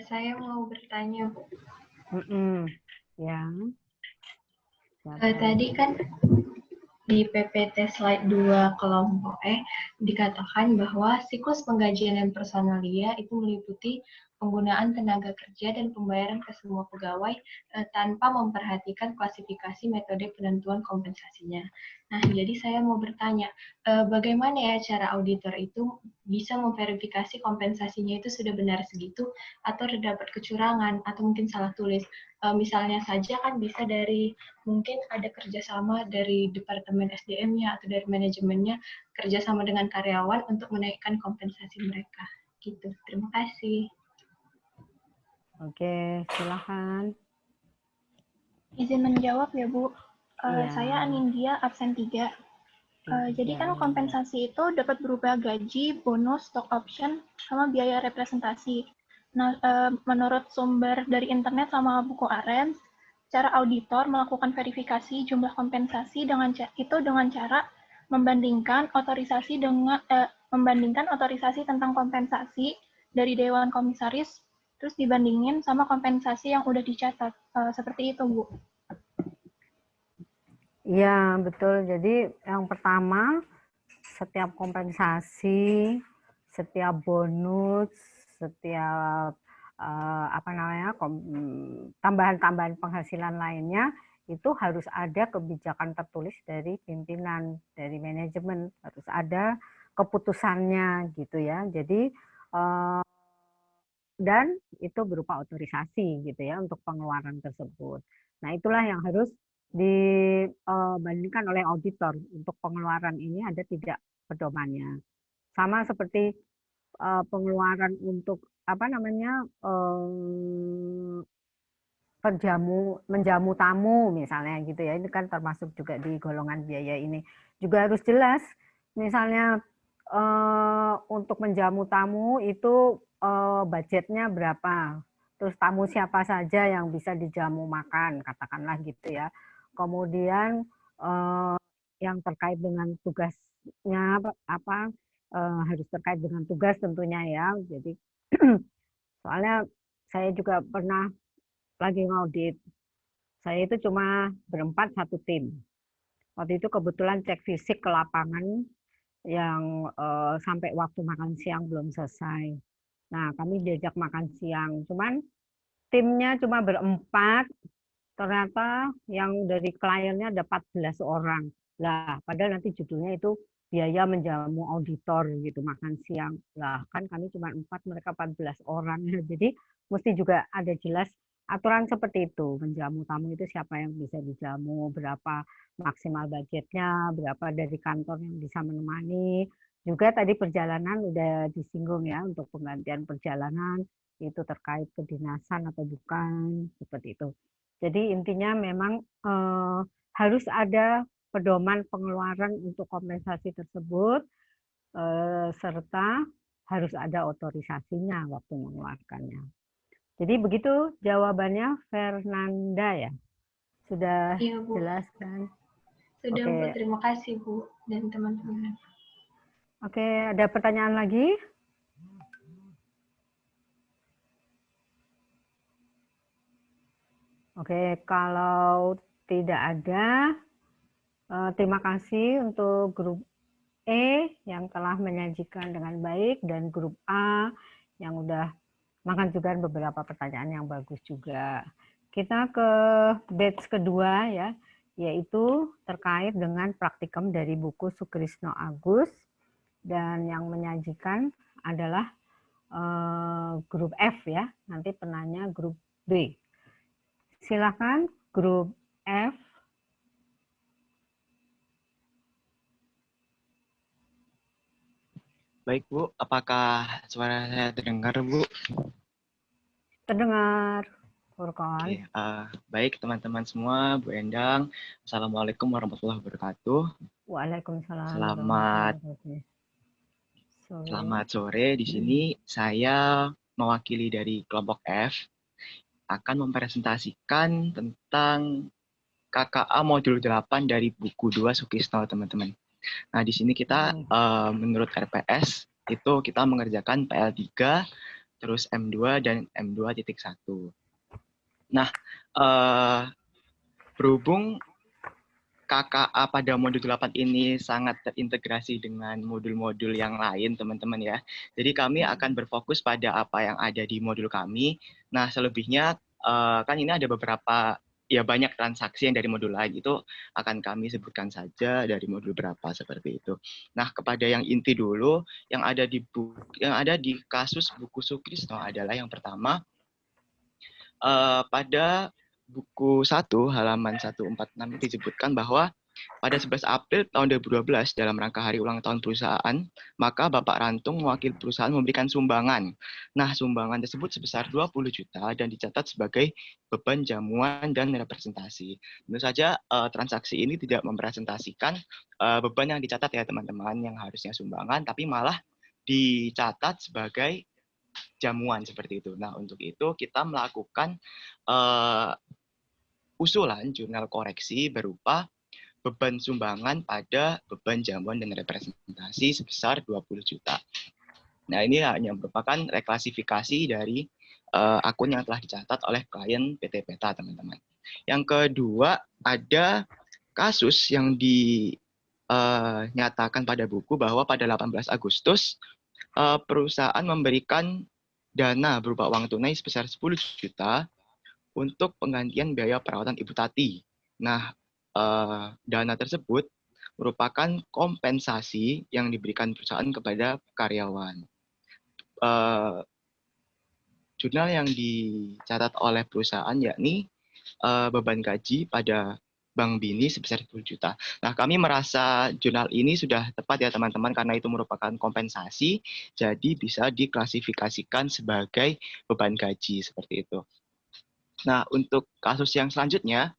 Saya mau bertanya, Bu. Ya. Tadi kan di PPT slide 2 kelompok E dikatakan bahwa siklus penggajian dan personalia itu meliputi penggunaan tenaga kerja dan pembayaran ke semua pegawai tanpa memperhatikan klasifikasi metode penentuan kompensasinya. Nah, jadi saya mau bertanya, bagaimana ya cara auditor itu bisa memverifikasi kompensasinya itu sudah benar segitu atau terdapat kecurangan atau mungkin salah tulis? Misalnya saja kan bisa dari mungkin ada kerjasama dari departemen SDM-nya atau dari manajemennya kerjasama dengan karyawan untuk menaikkan kompensasi mereka. Gitu. Terima kasih. Oke, silakan. Izin menjawab ya, Bu. Iya. Saya Anindya, absen 3. Jadi kan kompensasi itu dapat berupa gaji, bonus, stock option, sama biaya representasi. Nah, menurut sumber dari internet sama buku Arens, cara auditor melakukan verifikasi jumlah kompensasi dengan cara membandingkan otorisasi tentang kompensasi dari Dewan Komisaris, terus dibandingin sama kompensasi yang udah dicatat. Seperti itu, Bu. Iya, betul. Jadi yang pertama, setiap kompensasi, setiap bonus, setiap tambahan-tambahan penghasilan lainnya itu harus ada kebijakan tertulis dari pimpinan, dari manajemen, harus ada keputusannya gitu ya. Jadi dan itu berupa otorisasi gitu ya untuk pengeluaran tersebut. Nah, itulah yang harus dibandingkan oleh auditor. Untuk pengeluaran ini ada tidak pedomannya. Sama seperti pengeluaran untuk apa namanya menjamu tamu misalnya gitu ya, ini kan termasuk juga di golongan biaya ini, juga harus jelas misalnya untuk menjamu tamu itu budgetnya berapa, terus tamu siapa saja yang bisa dijamu makan katakanlah gitu ya, kemudian yang terkait dengan tugasnya apa harus terkait dengan tugas tentunya ya, jadi soalnya saya juga pernah lagi ngaudit. Saya itu cuma berempat satu tim. Waktu itu kebetulan cek fisik ke lapangan yang sampai waktu makan siang belum selesai. Nah, kami diajak makan siang. Cuman timnya cuma berempat, ternyata yang dari kliennya ada 14 orang. Lah, padahal nanti judulnya itu biaya menjamu auditor gitu, makan siang. Lah, kan kami cuma 4, mereka 14 orang. Jadi, mesti juga ada jelas aturan seperti itu, menjamu tamu itu siapa yang bisa dijamu, berapa maksimal budgetnya, berapa dari kantor yang bisa menemani. Juga tadi perjalanan udah disinggung ya, untuk penggantian perjalanan, itu terkait kedinasan atau bukan, seperti itu. Jadi intinya memang harus ada pedoman pengeluaran untuk kompensasi tersebut, serta harus ada otorisasinya waktu mengeluarkannya. Jadi begitu jawabannya, Fernanda ya? Sudah Iya, Bu. jelas kan? Sudah, Oke. Bu. Terima kasih, Bu, dan teman-teman. Oke, ada pertanyaan lagi? Oke, kalau tidak ada, terima kasih untuk grup E yang telah menyajikan dengan baik, dan grup A yang udah mengajukan beberapa pertanyaan yang bagus juga. Kita ke batch kedua ya, yaitu terkait dengan praktikum dari buku Sukrisno Agus, dan yang menyajikan adalah grup F ya, nanti penanya grup B. Silakan grup F. Baik Bu, apakah suara saya terdengar Bu? Terdengar, Furqan. Oke, baik teman-teman semua, Bu Endang. Assalamualaikum warahmatullahi wabarakatuh. Waalaikumsalam. Selamat sore. Di sini saya mewakili dari kelompok F akan mempresentasikan tentang KKA modul 8 dari buku 2 Sukrisno, teman-teman. Nah, di sini kita menurut RPS itu kita mengerjakan PL3, terus M2 dan M2.1. Nah, berhubung KKA pada modul 8 ini sangat terintegrasi dengan modul-modul yang lain, teman-teman ya. Jadi kami akan berfokus pada apa yang ada di modul kami. Nah, selebihnya kan ini ada beberapa, ya banyak transaksi yang dari modul lain, itu akan kami sebutkan saja dari modul berapa seperti itu. Nah, kepada yang inti dulu, yang ada di kasus buku Sukrisno adalah yang pertama, pada buku 1 halaman 146 disebutkan bahwa pada 11 April tahun 2012 dalam rangka hari ulang tahun perusahaan, maka Bapak Rantung mewakili perusahaan memberikan sumbangan. Nah, sumbangan tersebut sebesar 20 juta dan dicatat sebagai beban jamuan dan representasi. Tentu saja transaksi ini tidak mempresentasikan beban yang dicatat ya teman-teman, yang harusnya sumbangan, tapi malah dicatat sebagai jamuan seperti itu. Nah, untuk itu kita melakukan usulan jurnal koreksi berupa beban sumbangan pada beban jamuan dan representasi sebesar 20 juta. Nah, ini hanya merupakan reklasifikasi dari akun yang telah dicatat oleh klien PT Peta, teman-teman. Yang kedua, ada kasus yang dinyatakan pada buku bahwa pada 18 Agustus perusahaan memberikan dana berupa uang tunai sebesar 10 juta untuk penggantian biaya perawatan Ibu Tati. Nah, dana tersebut merupakan kompensasi yang diberikan perusahaan kepada karyawan. Jurnal yang dicatat oleh perusahaan yakni beban gaji pada Bank Bini sebesar 10 juta. Nah, kami merasa jurnal ini sudah tepat ya teman-teman karena itu merupakan kompensasi, jadi bisa diklasifikasikan sebagai beban gaji seperti itu. Nah, untuk kasus yang selanjutnya,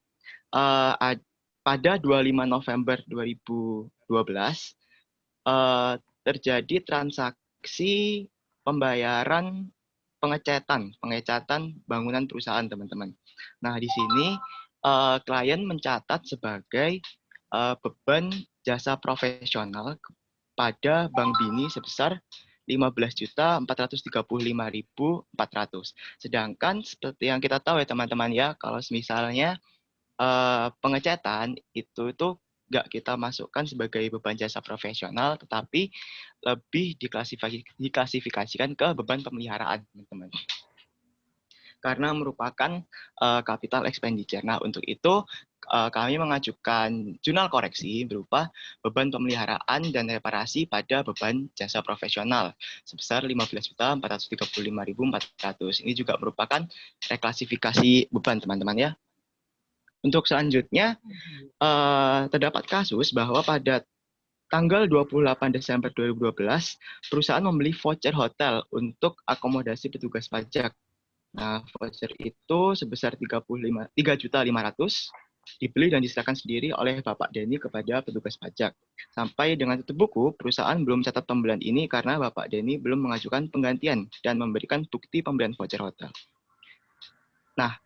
pada 25 November 2012 terjadi transaksi pembayaran pengecatan bangunan perusahaan, teman-teman. Nah, di sini klien mencatat sebagai beban jasa profesional pada Bank Bini sebesar 15.435.400. Sedangkan seperti yang kita tahu ya teman-teman ya, kalau misalnya pengecatan itu tuh nggak kita masukkan sebagai beban jasa profesional, tetapi lebih diklasifikasikan ke beban pemeliharaan, teman-teman. Karena merupakan capital expenditure. Nah, untuk itu kami mengajukan jurnal koreksi berupa beban pemeliharaan dan reparasi pada beban jasa profesional sebesar 15.435.400. Ini juga merupakan reklasifikasi beban, teman-teman ya. Untuk selanjutnya, terdapat kasus bahwa pada tanggal 28 Desember 2012, perusahaan membeli voucher hotel untuk akomodasi petugas pajak. Nah, voucher itu sebesar 3.500.000 dibeli dan diserahkan sendiri oleh Bapak Denny kepada petugas pajak. Sampai dengan tutup buku, perusahaan belum catat pembelian ini karena Bapak Denny belum mengajukan penggantian dan memberikan bukti pembelian voucher hotel. Nah,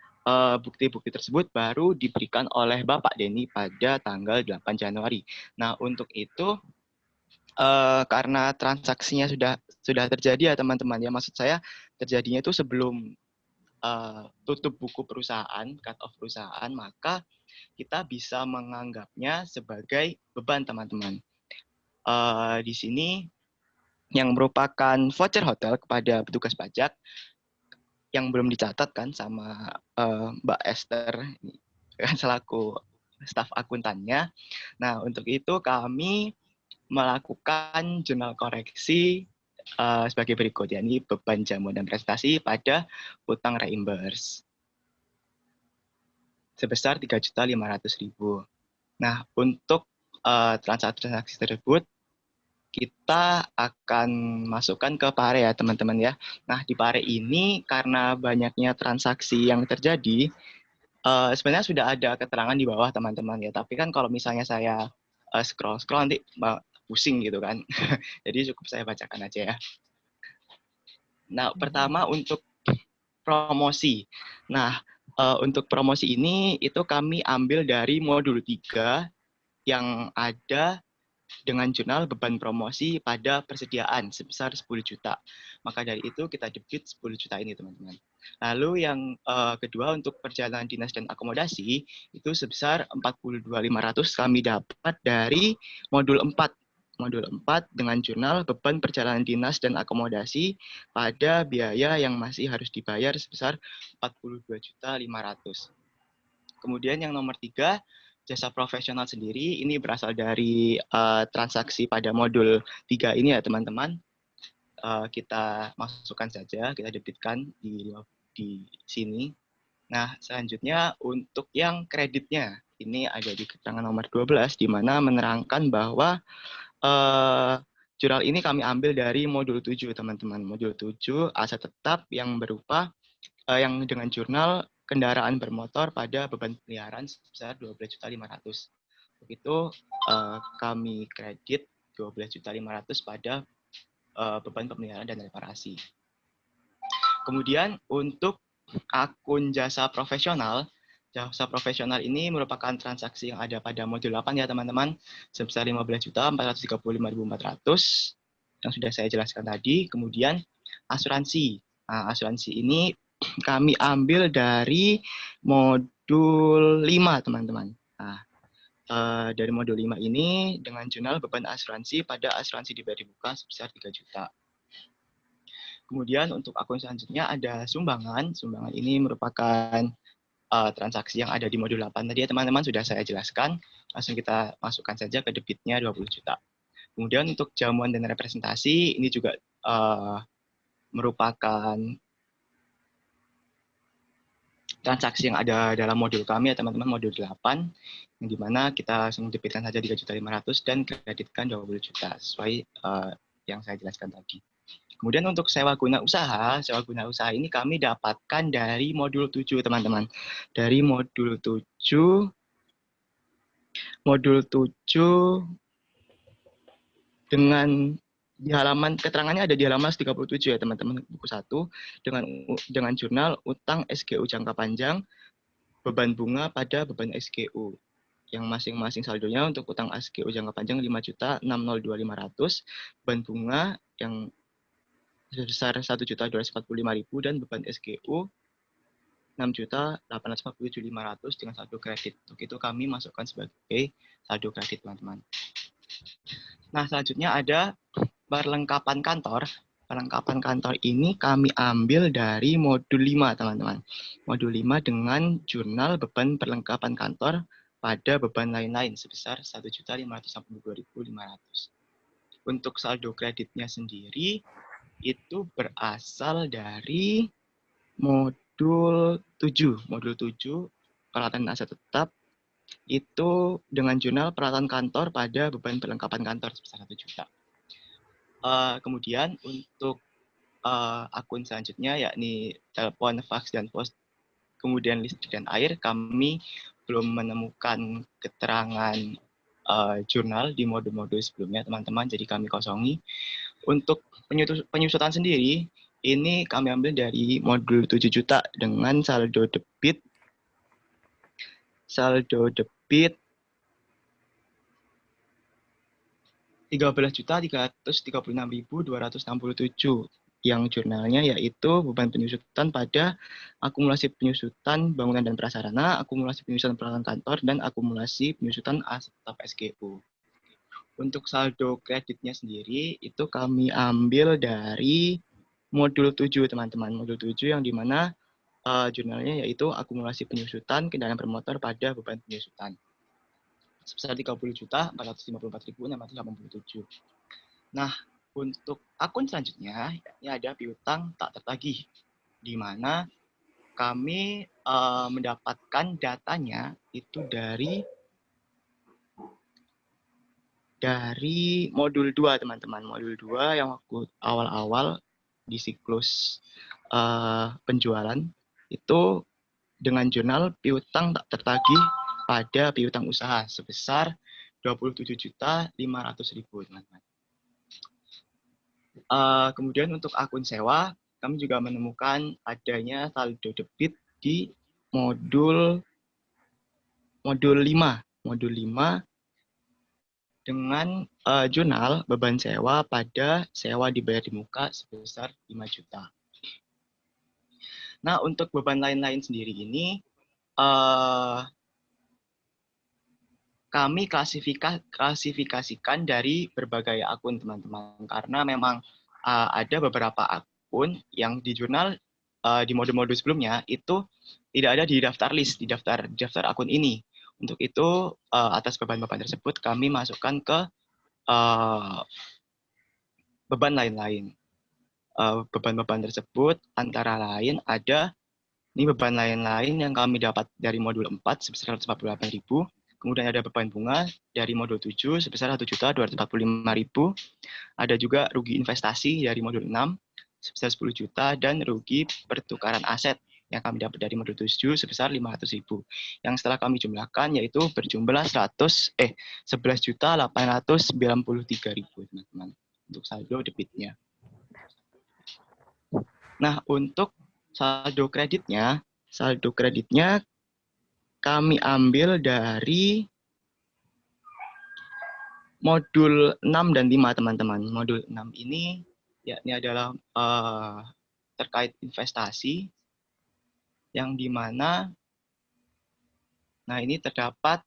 bukti-bukti tersebut baru diberikan oleh Bapak Denny pada tanggal 8 Januari. Nah, untuk itu karena transaksinya sudah terjadi ya teman-teman ya, maksud saya terjadinya itu sebelum tutup buku perusahaan, cut off perusahaan, maka kita bisa menganggapnya sebagai beban, teman-teman. Di sini yang merupakan voucher hotel kepada petugas pajak yang belum dicatat kan sama Mbak Esther selaku staf akuntannya. Nah, untuk itu kami melakukan jurnal koreksi sebagai berikut, yakni beban jamu dan prestasi pada utang reimburse sebesar 3.500.000. Nah, untuk transaksi tersebut kita akan masukkan ke PARE ya teman-teman ya. Nah, di PARE ini karena banyaknya transaksi yang terjadi, sebenarnya sudah ada keterangan di bawah teman-teman ya. Tapi kan kalau misalnya saya scroll nanti pusing gitu kan. Jadi cukup saya bacakan aja ya. Nah, pertama untuk promosi. Nah, untuk promosi ini itu kami ambil dari modul 3 yang ada dengan jurnal beban promosi pada persediaan sebesar 10 juta. Maka dari itu kita debit 10 juta ini, teman-teman. Lalu yang kedua untuk perjalanan dinas dan akomodasi itu sebesar 42.500 kami dapat dari modul 4. Modul 4 dengan jurnal beban perjalanan dinas dan akomodasi pada biaya yang masih harus dibayar sebesar 42.500. Kemudian yang nomor 3, jasa profesional sendiri ini berasal dari transaksi pada modul 3 ini ya teman-teman. Kita masukkan saja, kita debitkan di sini. Nah, selanjutnya untuk yang kreditnya, ini ada di keterangan nomor 12 di mana menerangkan bahwa jurnal ini kami ambil dari modul 7 teman-teman. Modul 7 aset tetap yang berupa yang dengan jurnal kendaraan bermotor pada beban pemeliharaan sebesar 12.500. Begitu kami kredit 12.500 pada beban pemeliharaan dan reparasi. Kemudian untuk akun jasa profesional ini merupakan transaksi yang ada pada modul 8 ya teman-teman, sebesar 15.435.400 yang sudah saya jelaskan tadi. Kemudian asuransi. Nah, asuransi ini kami ambil dari modul 5 teman-teman. Nah, dari modul 5 ini dengan jurnal beban asuransi pada asuransi diberi buka sebesar 3 juta. Kemudian untuk akun selanjutnya ada sumbangan. Sumbangan ini merupakan transaksi yang ada di modul 8 tadi ya teman-teman sudah saya jelaskan. Langsung kita masukkan saja ke debitnya 20 juta. Kemudian untuk jamuan dan representasi ini juga merupakan transaksi yang ada dalam modul kami ya teman-teman, modul 8, yang dimana kita langsung debitkan saja 3.500.000 dan kreditkan 20 juta sesuai yang saya jelaskan tadi. Kemudian untuk sewa guna usaha ini kami dapatkan dari modul 7 teman-teman. Dari modul 7 dengan di halaman keterangannya ada di halaman 37 ya teman-teman, buku 1 dengan jurnal utang SGU jangka panjang, beban bunga pada beban SGU yang masing-masing saldonya untuk utang SGU jangka panjang 5.602.500, beban bunga yang sebesar 1.245.000 dan beban SGU 6.847.500 dengan saldo kredit. Untuk itu kami masukkan sebagai saldo kredit teman-teman. Nah, selanjutnya ada perlengkapan kantor. Perlengkapan kantor ini kami ambil dari modul 5, teman-teman. Modul 5 dengan jurnal beban perlengkapan kantor pada beban lain-lain sebesar 1.582.500. Untuk saldo kreditnya sendiri itu berasal dari modul 7. Modul 7 peralatan aset tetap itu dengan jurnal peralatan kantor pada beban perlengkapan kantor sebesar 1 juta. Kemudian untuk akun selanjutnya yakni telepon, fax, dan pos, kemudian listrik dan air, kami belum menemukan keterangan jurnal di modul-modul sebelumnya teman-teman, jadi kami kosongi. Untuk penyusutan sendiri, ini kami ambil dari modul 7 juta dengan saldo debit 13.336.267 yang jurnalnya yaitu beban penyusutan pada akumulasi penyusutan bangunan dan prasarana, akumulasi penyusutan peralatan kantor, dan akumulasi penyusutan aset tetap SGU. Untuk saldo kreditnya sendiri itu kami ambil dari modul 7 teman-teman, modul 7 yang dimana jurnalnya yaitu akumulasi penyusutan kendaraan bermotor pada beban penyusutan sebesar 30.454.687. Nah, untuk akun selanjutnya ini ada piutang tak tertagih, di mana kami mendapatkan datanya itu dari modul 2 teman-teman. Modul 2 yang waktu awal-awal di siklus penjualan itu dengan jurnal piutang tak tertagih pada piutang usaha sebesar 27.500.000 teman-teman. Kemudian untuk akun sewa, kami juga menemukan adanya saldo debit di modul 5. Modul 5 dengan jurnal beban sewa pada sewa dibayar di muka sebesar 5 juta. Nah, untuk beban lain-lain sendiri ini, kami klasifikasikan dari berbagai akun, teman-teman. Karena memang ada beberapa akun yang di jurnal di modul-modul sebelumnya itu tidak ada di daftar list, di daftar akun ini. Untuk itu, atas beban-beban tersebut, kami masukkan ke beban lain-lain. Beban-beban tersebut antara lain ada ini beban lain-lain yang kami dapat dari modul 4 sebesar 148.000. Kemudian ada beban bunga dari modul 7 sebesar 1.245.000. Ada juga rugi investasi dari modul 6 sebesar 10 juta dan rugi pertukaran aset yang kami dapat dari modul 7 sebesar 500.000. Yang setelah kami jumlahkan yaitu berjumlah 11.893.000 teman-teman untuk saldo debitnya. Nah, untuk saldo kreditnya kami ambil dari modul 6 dan 5 teman-teman. Modul 6 ini yakni adalah terkait investasi yang dimana ini terdapat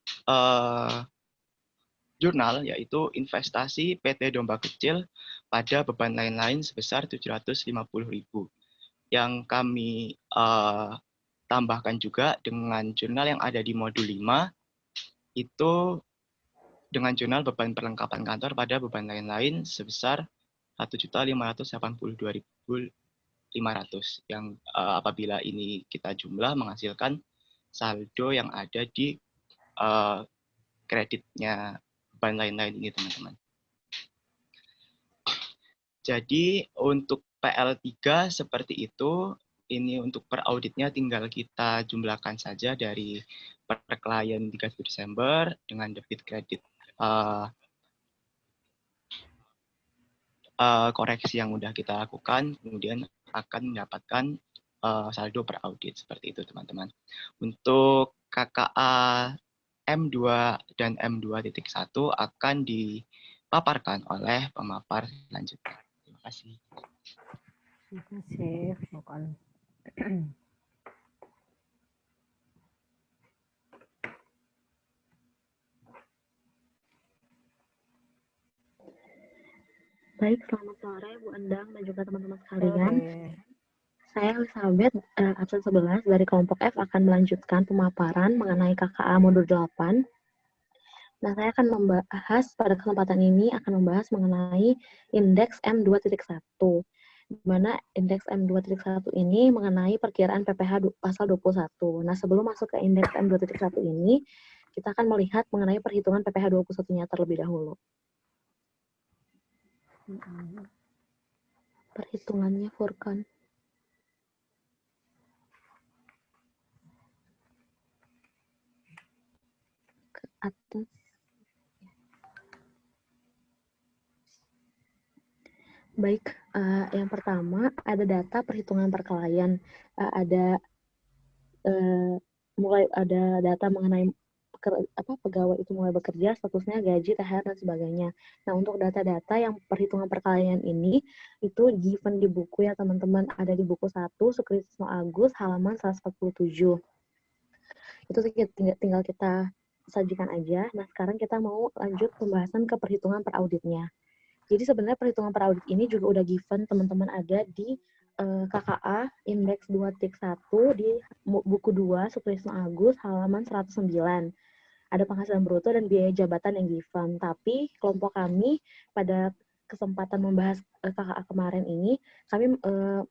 jurnal yaitu investasi PT Domba Kecil pada beban lain-lain sebesar 750.000 yang kami ditambahkan juga dengan jurnal yang ada di modul 5, itu dengan jurnal beban perlengkapan kantor pada beban lain-lain sebesar 1.582.500 yang apabila ini kita jumlah menghasilkan saldo yang ada di kreditnya beban lain-lain ini, teman-teman. Jadi untuk PL3 seperti itu. Ini untuk per auditnya tinggal kita jumlahkan saja dari per klien 31 Desember dengan debit kredit koreksi yang sudah kita lakukan, kemudian akan mendapatkan saldo per audit seperti itu, teman-teman. Untuk KKA M2 dan M2.1 akan dipaparkan oleh pemapar selanjutnya. Terima kasih. Terima kasih, Bukan. Baik, selamat sore Bu Endang dan juga teman-teman sekalian. Saya Elizabeth, absen 11 dari kelompok F akan melanjutkan pemaparan mengenai KKA modul 8. Nah, saya akan membahas pada kesempatan ini akan membahas mengenai indeks M2.1. Di mana indeks M2.1 ini mengenai perkiraan PPh pasal 21. Nah, sebelum masuk ke indeks M2.1 ini, kita akan melihat mengenai perhitungan PPh 21-nya terlebih dahulu. Perhitungannya Furkan. Ke atas. Baik, yang pertama ada data perhitungan per klien. Mulai ada data mengenai pegawai itu mulai bekerja, statusnya gaji, THR dan sebagainya. Nah, untuk data-data yang perhitungan per klien ini itu given di buku ya teman-teman, ada di buku 1 Sukrisno Agus halaman 147. Itu tinggal kita sajikan aja. Nah, sekarang kita mau lanjut pembahasan ke perhitungan per auditnya. Jadi sebenarnya perhitungan per audit ini juga udah given teman-teman ada di KKA indeks 2.1 di buku 2 Sukrisno Agus halaman 109. Ada penghasilan bruto dan biaya jabatan yang given. Tapi kelompok kami pada kesempatan membahas KKA kemarin ini, kami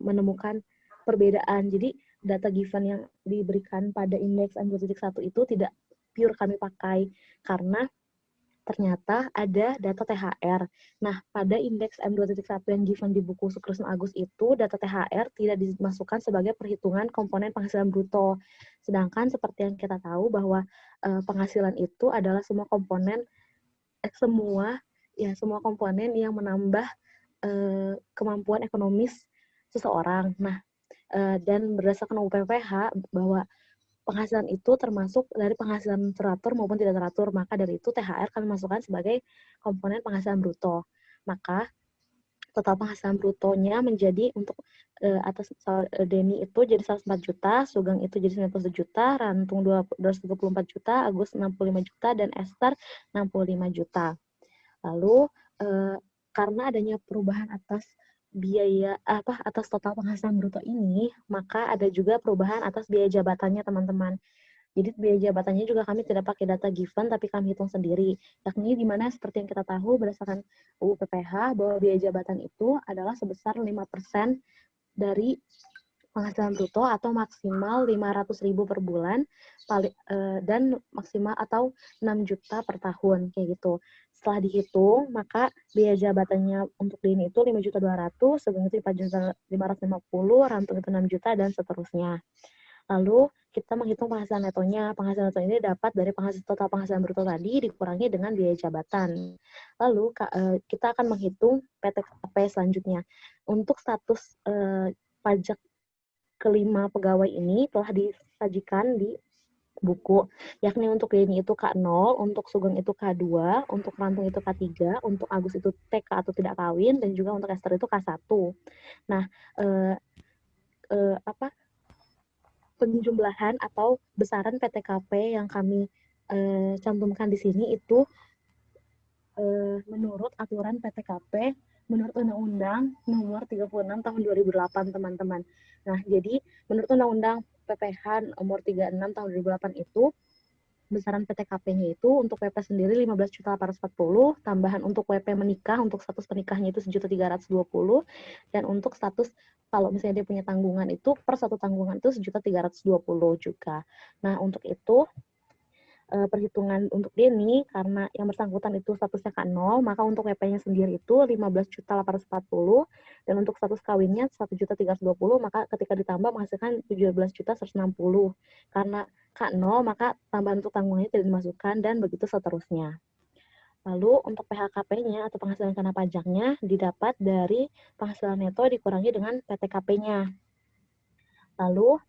menemukan perbedaan. Jadi data given yang diberikan pada indeks M2.1 itu tidak pure kami pakai karena ternyata ada data THR. Nah, pada indeks M2.1 yang given di buku Sukrisno Agus itu, data THR tidak dimasukkan sebagai perhitungan komponen penghasilan bruto. Sedangkan seperti yang kita tahu bahwa penghasilan itu adalah semua komponen yang menambah kemampuan ekonomis seseorang. Nah, dan berdasarkan UPPH bahwa penghasilan itu termasuk dari penghasilan teratur maupun tidak teratur, maka dari itu THR kami masukkan sebagai komponen penghasilan bruto. Maka total penghasilan brutonya menjadi untuk atas Denny itu jadi 104 juta, Sugeng itu jadi 91 juta, Rantung 234 juta, Agus 65 juta, dan Esther 65 juta. Lalu karena adanya perubahan atas atas total penghasilan bruto ini, maka ada juga perubahan atas biaya jabatannya, teman-teman. Jadi biaya jabatannya juga kami tidak pakai data given, tapi kami hitung sendiri. Yakni di mana seperti yang kita tahu berdasarkan UU PPH bahwa biaya jabatan itu adalah sebesar 5% dari penghasilan bruto atau maksimal 500.000 per bulan dan maksimal atau 6 juta per tahun kayak gitu. Setelah dihitung, maka biaya jabatannya untuk Denny itu 5.200.000, Sugeng itu 4.550.000, Rantung itu 6 juta, dan seterusnya. Lalu kita menghitung penghasilan netonya. Penghasilan neto ini dapat dari total penghasilan bruto tadi dikurangi dengan biaya jabatan. Lalu kita akan menghitung PTKP selanjutnya. Untuk status pajak kelima pegawai ini telah disajikan di buku, yakni untuk Denny itu K0, untuk Sugeng itu K2, untuk Rantung itu K3, untuk Agus itu TK atau tidak kawin, dan juga untuk Esther itu K1. Nah, penjumlahan atau besaran PTKP yang kami cantumkan di sini itu menurut aturan PTKP menurut Undang-Undang Nomor 36 Tahun 2008, teman-teman. Nah, jadi menurut Undang-Undang PPH Nomor 36 Tahun 2008 itu, besaran PTKP-nya itu untuk WP sendiri 15.840, tambahan untuk WP menikah, untuk status penikahnya itu 1.320, dan untuk status kalau misalnya dia punya tanggungan itu per satu tanggungan itu 1.320 juga. Nah, untuk itu perhitungan untuk Denny karena yang bersangkutan itu statusnya K0, maka untuk WP-nya sendiri itu 15.840 dan untuk status kawinnya 1.320, maka ketika ditambah menghasilkan 17.160. Karena K0, maka tambahan untuk tanggungannya tidak dimasukkan dan begitu seterusnya. Lalu untuk PHKP-nya atau penghasilan kena pajaknya didapat dari penghasilan neto dikurangi dengan PTKP-nya. Lalu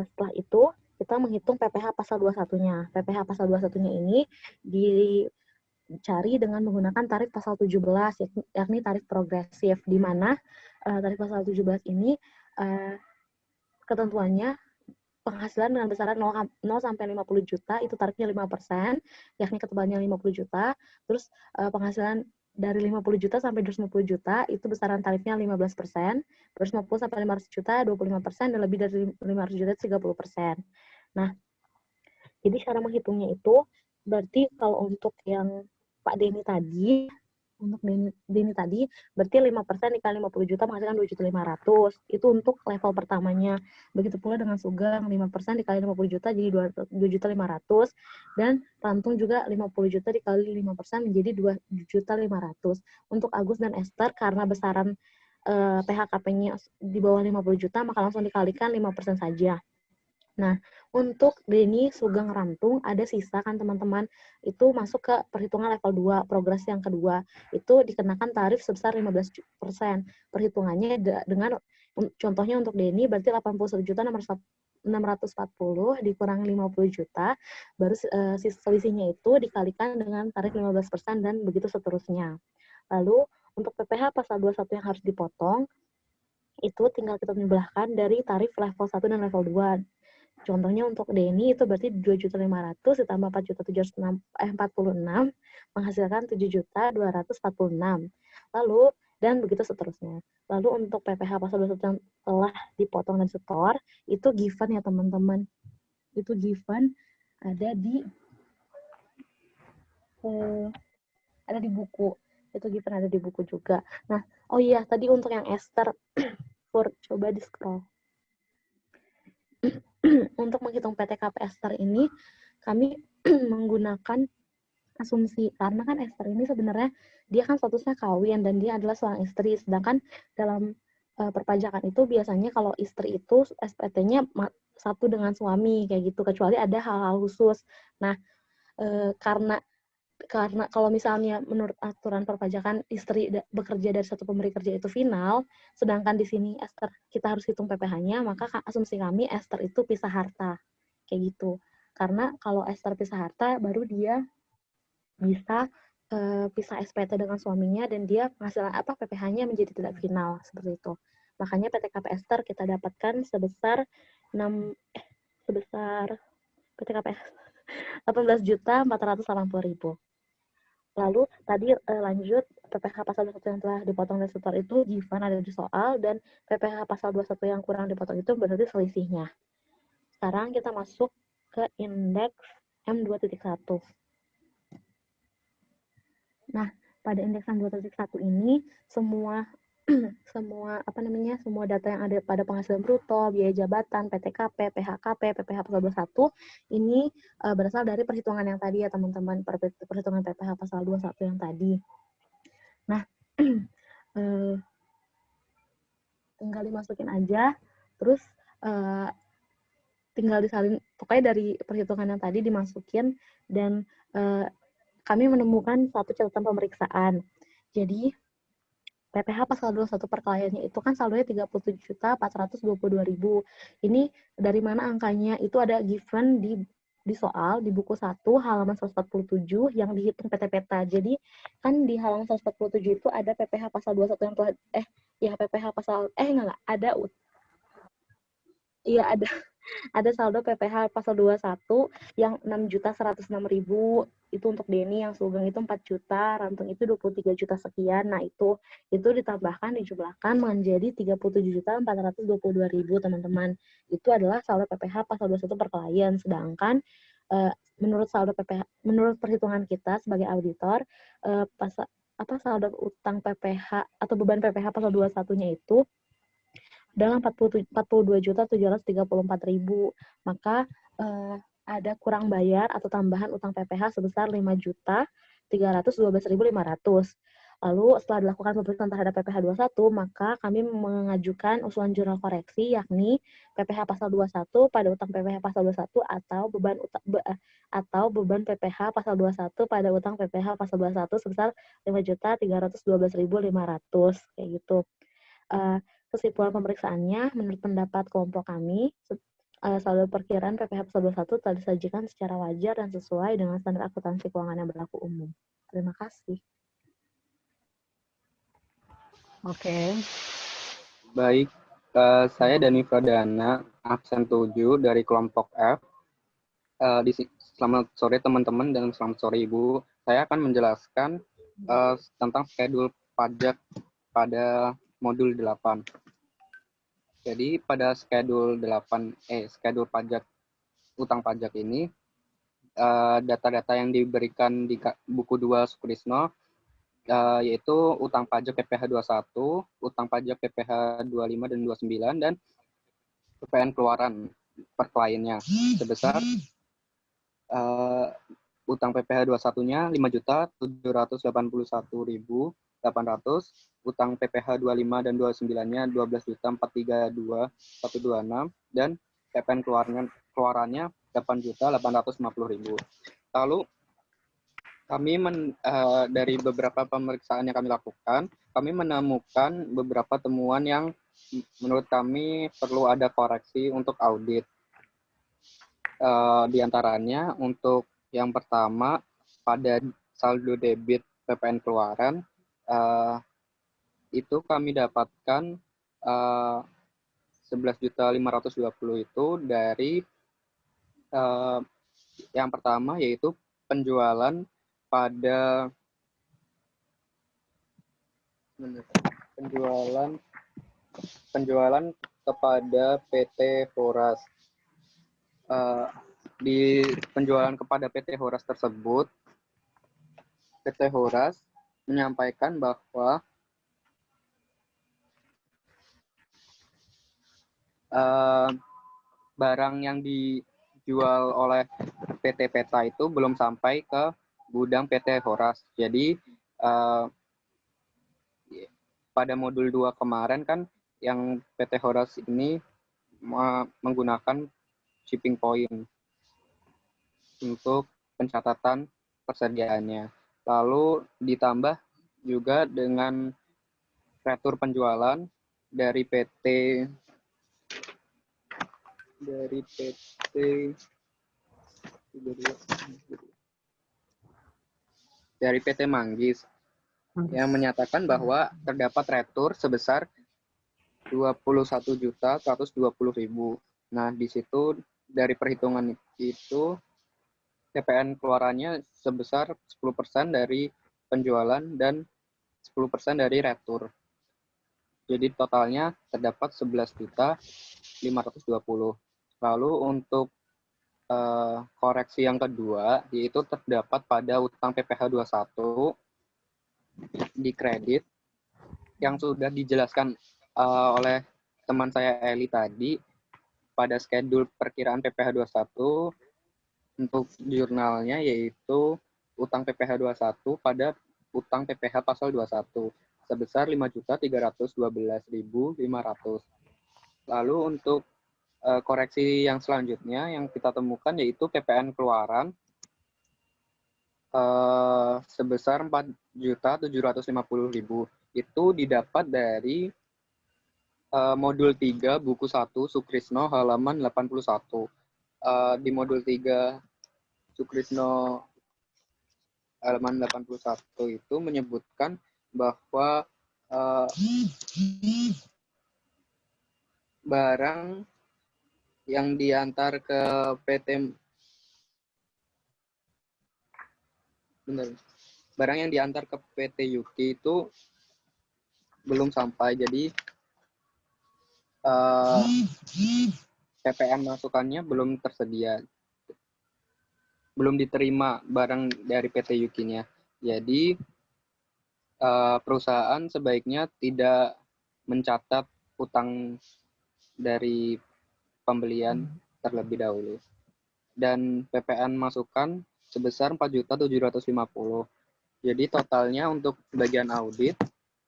setelah itu kita menghitung PPh pasal 21-nya. PPh pasal 21-nya ini dicari dengan menggunakan tarif pasal 17, yakni tarif progresif, di mana tarif pasal 17 ini ketentuannya penghasilan dengan besaran 0 sampai 50 juta, itu tarifnya 5%, yakni ketebalannya 50 juta, terus penghasilan dari 50 juta sampai 250 juta, itu besaran tarifnya 15%, 250 sampai 500 juta, 25%, dan lebih dari 500 juta, 30%. Nah, jadi cara menghitungnya itu, berarti kalau untuk yang Pak Denny tadi, untuk Denny tadi, berarti 5% dikali 50 juta menghasilkan 2.500.000. Itu untuk level pertamanya. Begitu pula dengan Sugeng, 5% dikali 50 juta jadi 2.500.000. Dan Rantung juga 50 juta dikali 5% menjadi 2.500.000. Untuk Agus dan Esther, karena besaran PHKP-nya di bawah 50 juta, maka langsung dikalikan 5% saja. Nah, untuk Denny, Sugeng, Rantung, ada sisa kan teman-teman, itu masuk ke perhitungan level 2, progres yang kedua. Itu dikenakan tarif sebesar 15%. Perhitungannya dengan, contohnya untuk Denny, berarti 81.640 dikurangi 50 juta, baru selisihnya itu dikalikan dengan tarif 15% dan begitu seterusnya. Lalu, untuk PPh pasal 21 yang harus dipotong, itu tinggal kita menyebelahkan dari tarif level 1 dan level 2. Contohnya untuk Denny itu berarti 2.500.000 ditambah 4.746 menghasilkan 7.246. Lalu dan begitu seterusnya. Lalu untuk PPh pasal 21 yang telah dipotong dan setor itu given ya teman-teman. Itu given ada di buku. Itu given ada di buku juga. Nah, oh iya tadi untuk yang Esther coba di scroll. Untuk menghitung PTKP Esther ini, kami menggunakan asumsi, karena kan Esther ini sebenarnya dia kan statusnya kawin dan dia adalah seorang istri, sedangkan dalam perpajakan itu biasanya kalau istri itu SPT-nya satu dengan suami, kayak gitu, kecuali ada hal-hal khusus. Nah, karena kalau misalnya menurut aturan perpajakan istri bekerja dari satu pemberi kerja itu final, sedangkan di sini Esther kita harus hitung PPh-nya, maka asumsi kami Esther itu pisah harta. Kayak gitu. Karena kalau Esther pisah harta, baru dia bisa pisah SPT dengan suaminya dan dia penghasilan PPh-nya menjadi tidak final, seperti itu. Makanya PTKP Esther kita dapatkan sebesar PTKP 18.480.000. Lalu tadi lanjut PPh pasal 21 yang telah dipotong dan setor itu given ada di soal, dan PPh pasal 21 yang kurang dipotong itu berarti selisihnya. Sekarang kita masuk ke indeks M2.1. Nah, pada indeks M2.1 ini semua data yang ada pada penghasilan bruto, biaya jabatan, PTKP, PHKP, PPh pasal 21 ini berasal dari perhitungan yang tadi ya teman-teman, perhitungan PPh pasal 21 yang tadi. Nah, tinggal dimasukin aja, terus tinggal disalin, pokoknya dari perhitungan yang tadi dimasukin, dan kami menemukan satu catatan pemeriksaan. Jadi, PPh pasal 21 per kliennya itu kan saldonya 37.422.000. Ini dari mana angkanya? Itu ada given di soal di buku 1 halaman 147 yang dihitung PT Peta. Jadi kan di halaman 147 itu ada PPh pasal 21 yang telah PPh pasal ada. Iya ada. ada saldo PPh pasal 21 yang 6.106.000 itu untuk Denny, yang Sugeng itu 4 juta, Rantung itu 23 juta sekian. Nah, itu ditambahkan, dijumlahkan menjadi 37.422.000, teman-teman. Itu adalah saldo PPh pasal 21 per klien. Sedangkan menurut saldo PPh, menurut perhitungan kita sebagai auditor, saldo utang PPh atau beban PPh pasal 21-nya itu adalah 42.734.000. Maka ada kurang bayar atau tambahan utang PPh sebesar 5.312.500. Lalu setelah dilakukan pemeriksaan terhadap PPh 21, maka kami mengajukan usulan jurnal koreksi, yakni PPh pasal 21 pada utang PPh pasal 21 atau beban PPh pasal 21 pada utang PPh pasal 21 sebesar 5.312.500, kayak gitu. Kesimpulan pemeriksaannya, menurut pendapat kelompok kami, saldo perkiraan PPh pasal 21 telah disajikan secara wajar dan sesuai dengan standar akuntansi keuangan yang berlaku umum. Terima kasih. Oke. Baik, saya Dani Pradana, absen 7 dari kelompok F. Selamat sore teman-teman dan selamat sore Ibu. Saya akan menjelaskan tentang schedule pajak pada modul 8. Jadi pada schedule 8 schedule pajak utang pajak ini data-data yang diberikan di buku 2 Sukrisno yaitu utang pajak PPh 21, utang pajak PPh 25 dan 29 dan PPN keluaran per kliennya sebesar utang PPh 21-nya 5.781.800, utang PPh 25 dan 29-nya 12.432.126 dan PPN keluarannya 8.850.000. Lalu kami dari beberapa pemeriksaan yang kami lakukan, kami menemukan beberapa temuan yang menurut kami perlu ada koreksi untuk audit. Di antaranya untuk yang pertama pada saldo debit PPN keluaran itu kami dapatkan 11.520 itu dari yang pertama yaitu penjualan kepada PT Horas. Di penjualan kepada PT Horas tersebut, PT Horas menyampaikan bahwa barang yang dijual oleh PT Peta itu belum sampai ke gudang PT Horas. Jadi pada modul 2 kemarin kan yang PT Horas ini menggunakan shipping point untuk pencatatan persediaannya. Lalu ditambah juga dengan retur penjualan dari PT Manggis yang menyatakan bahwa terdapat retur sebesar 21.120.000. Nah, di situ dari perhitungan itu PPN keluarannya sebesar 10% dari penjualan dan 10% dari retur. Jadi totalnya terdapat 11.520. Lalu untuk koreksi yang kedua, yaitu terdapat pada utang PPh 21 di kredit yang sudah dijelaskan oleh teman saya Eli tadi pada schedule perkiraan PPh 21 untuk jurnalnya yaitu utang PPh 21 pada utang PPh pasal 21 sebesar 5.312.500. Lalu untuk koreksi yang selanjutnya yang kita temukan yaitu PPN keluaran sebesar 4.750.000. Itu didapat dari modul 3 buku 1 Sukrisno halaman 81. Di modul 3 Sukrisno halaman 81 itu menyebutkan bahwa barang yang diantar ke PT barang yang diantar ke PT Yuki itu belum sampai, jadi PPN masukannya belum tersedia, belum diterima barang dari PT Yuki-nya. Jadi perusahaan sebaiknya tidak mencatat utang dari pembelian terlebih dahulu. Dan PPN masukan sebesar 4.750.000. Jadi totalnya untuk bagian audit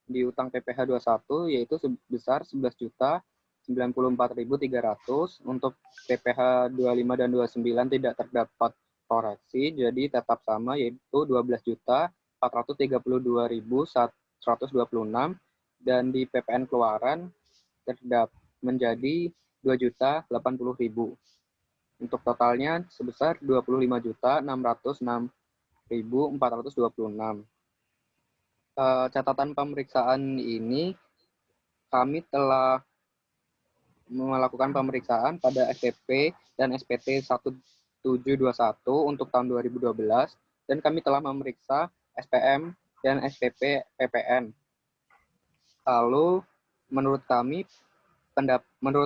di utang PPh 21 yaitu sebesar 11.094.300. Untuk PPh 25 dan 29 tidak terdapat koreksi, jadi tetap sama yaitu 12.432.126, dan di PPN keluaran terdapat menjadi 2.080.000. Untuk totalnya sebesar 25.606.426. Catatan pemeriksaan ini kami telah melakukan pemeriksaan pada SPP dan SPT 1721 untuk tahun 2012, dan kami telah memeriksa SPM dan SPP PPN. Lalu menurut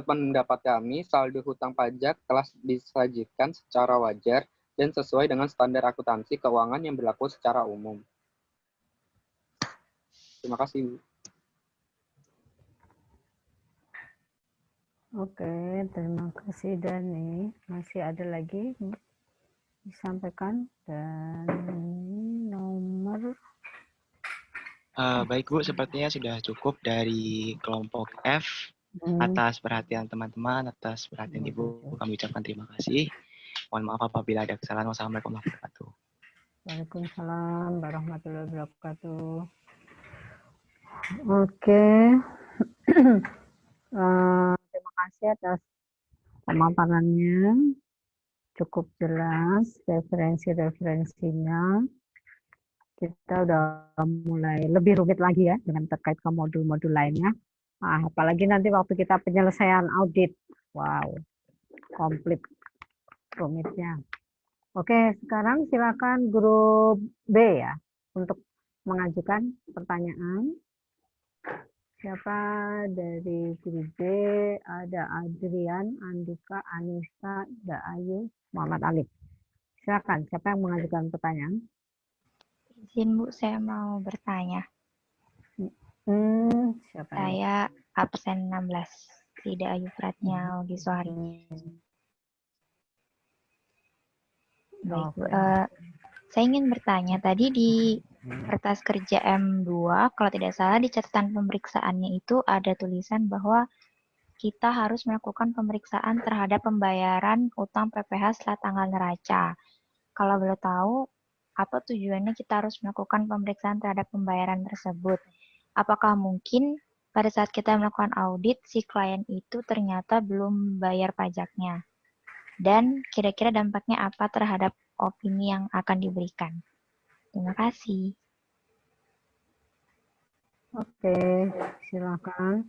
pendapat kami, saldo hutang pajak telah disajikan secara wajar dan sesuai dengan standar akuntansi keuangan yang berlaku secara umum. Terima kasih, Bu. Oke, terima kasih Dani. Masih ada lagi disampaikan, dan nomor. Baik Bu, sepertinya sudah cukup dari kelompok F. Atas perhatian teman-teman, atas perhatian Ibu, kami ucapkan terima kasih. Mohon maaf apabila ada kesalahan. Wassalamualaikum warahmatullahi wabarakatuh. Waalaikumsalam warahmatullahi wabarakatuh. Oke. Terima kasih atas pemaparannya. Cukup jelas referensinya. Kita udah mulai lebih rumit lagi ya dengan terkait ke modul-modul lainnya. Nah, apalagi nanti waktu kita penyelesaian audit. Wow, komplit rumitnya. Oke, sekarang silakan grup B ya untuk mengajukan pertanyaan. Siapa dari grup B? Ada Adrian, Andika, Anissa, Ayu, Muhammad Alif. Silakan, siapa yang mengajukan pertanyaan? Izin Bu, saya mau bertanya. Siapa saya absen 16, tidak Ayu Pratnya Ogiswari. Baik, Bu. Saya ingin bertanya, tadi di kertas kerja M2, kalau tidak salah di catatan pemeriksaannya itu ada tulisan bahwa kita harus melakukan pemeriksaan terhadap pembayaran utang PPh setelah tanggal neraca. Kalau boleh tahu, apa tujuannya kita harus melakukan pemeriksaan terhadap pembayaran tersebut? Apakah mungkin pada saat kita melakukan audit, si klien itu ternyata belum bayar pajaknya? Dan kira-kira dampaknya apa terhadap opini yang akan diberikan? Terima kasih. Oke, silakan.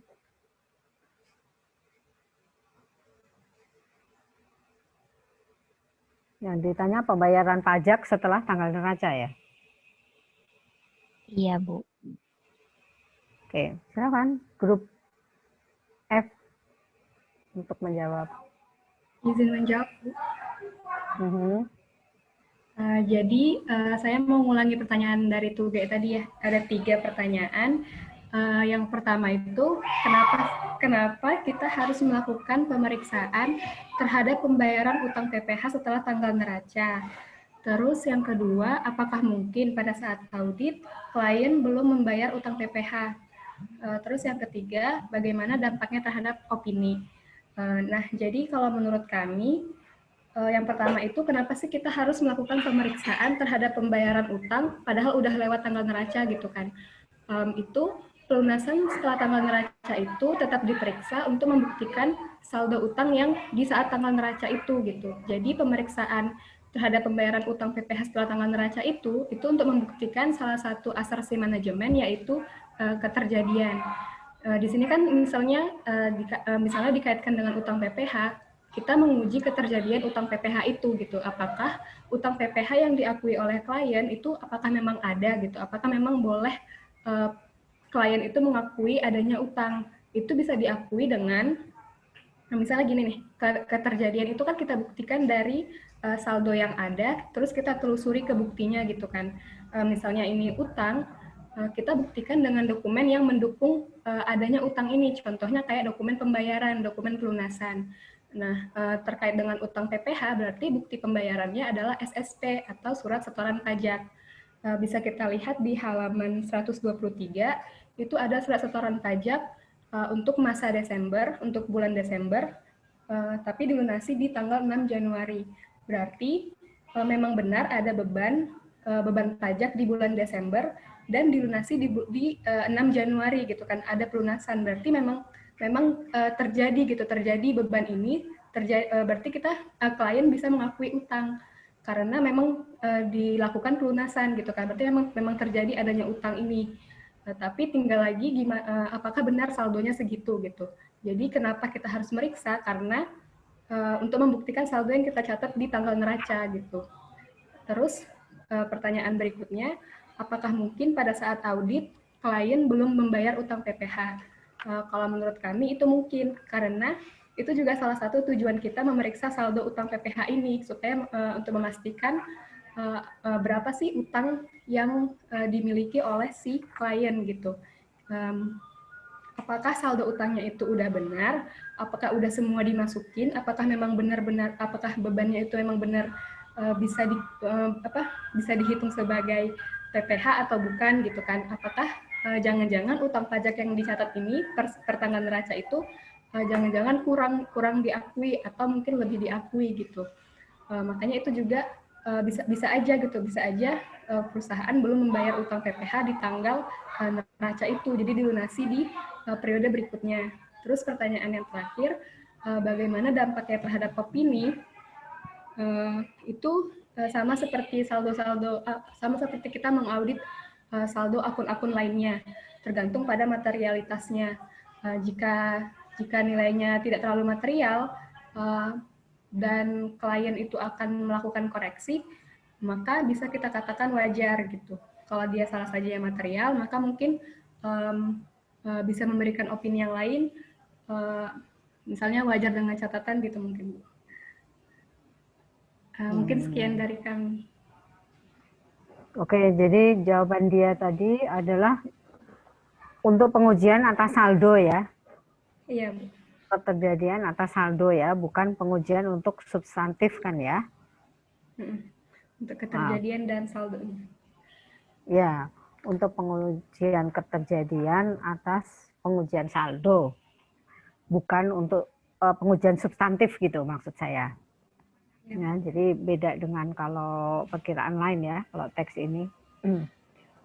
Yang ditanya pembayaran pajak setelah tanggal neraca ya? Iya, Bu. Oke, silakan grup F untuk menjawab. Izin menjawab, Bu. Jadi saya mau mengulangi pertanyaan dari Tuge tadi ya. Ada 3 pertanyaan. Yang pertama itu kenapa kita harus melakukan pemeriksaan terhadap pembayaran utang PPh setelah tanggal neraca. Terus yang kedua, apakah mungkin pada saat audit klien belum membayar utang PPh. Terus yang ketiga, bagaimana dampaknya terhadap opini. Nah, jadi kalau menurut kami, yang pertama itu kenapa sih kita harus melakukan pemeriksaan terhadap pembayaran utang padahal udah lewat tanggal neraca gitu kan. Itu pelunasan setelah tanggal neraca itu tetap diperiksa untuk membuktikan saldo utang yang di saat tanggal neraca itu gitu. Jadi pemeriksaan terhadap pembayaran utang PPh setelah tanggal neraca itu untuk membuktikan salah satu asersi manajemen yaitu keterjadian. Di sini kan misalnya dikaitkan dengan utang PPh, kita menguji keterjadian utang PPH itu gitu. Apakah utang PPH yang diakui oleh klien itu apakah memang ada gitu? Apakah memang boleh klien itu mengakui adanya utang? Itu bisa diakui dengan misalnya gini nih, keterjadian itu kan kita buktikan dari saldo yang ada, terus kita telusuri ke buktinya gitu kan. Misalnya ini utang, kita buktikan dengan dokumen yang mendukung adanya utang ini. Contohnya kayak dokumen pembayaran, dokumen pelunasan. Nah, terkait dengan utang PPH, berarti bukti pembayarannya adalah SSP atau surat setoran pajak. Bisa kita lihat di halaman 123, itu ada surat setoran pajak untuk masa Desember, untuk bulan Desember, tapi dilunasi di tanggal 6 Januari. Berarti memang benar ada beban pajak di bulan Desember dan dilunasi di 6 Januari gitu kan, ada pelunasan. Berarti memang terjadi beban ini, berarti kita klien bisa mengakui utang karena memang dilakukan pelunasan gitu kan. Berarti memang terjadi adanya utang ini. Tapi tinggal lagi apakah benar saldonya segitu gitu. Jadi kenapa kita harus meriksa? Karena untuk membuktikan saldo yang kita catat di tanggal neraca gitu. Terus pertanyaan berikutnya, apakah mungkin pada saat audit klien belum membayar utang PPH? Kalau menurut kami itu mungkin, karena itu juga salah satu tujuan kita memeriksa saldo utang PPH ini supaya untuk memastikan berapa sih utang yang dimiliki oleh si klien gitu. Apakah saldo utangnya itu udah benar? Apakah udah semua dimasukin? Apakah memang benar-benar? Apakah bebannya itu memang benar bisa dihitung sebagai PPH atau bukan gitu kan? Apakah jangan-jangan utang pajak yang dicatat ini per tanggal neraca itu jangan-jangan kurang diakui atau mungkin lebih diakui gitu. Makanya itu juga bisa aja perusahaan belum membayar utang PPH di tanggal neraca itu, jadi dilunasi di periode berikutnya. Terus pertanyaan yang terakhir, bagaimana dampaknya terhadap opini? Itu sama seperti sama seperti kita mengaudit saldo akun-akun lainnya, tergantung pada materialitasnya. Jika nilainya tidak terlalu material dan klien itu akan melakukan koreksi, maka bisa kita katakan wajar gitu. Kalau dia salah saja yang material, maka mungkin bisa memberikan opini yang lain, misalnya wajar dengan catatan gitu mungkin. Mungkin sekian dari kami. Oke, jadi jawaban dia tadi adalah untuk pengujian atas saldo ya? Iya, Bu. Keterjadian atas saldo ya, bukan pengujian untuk substantif kan ya? Untuk keterjadian dan saldonya. Ya, untuk pengujian keterjadian atas pengujian saldo, bukan untuk pengujian substantif gitu maksud saya. Ya, jadi beda dengan kalau perkiraan lain ya, kalau teks ini.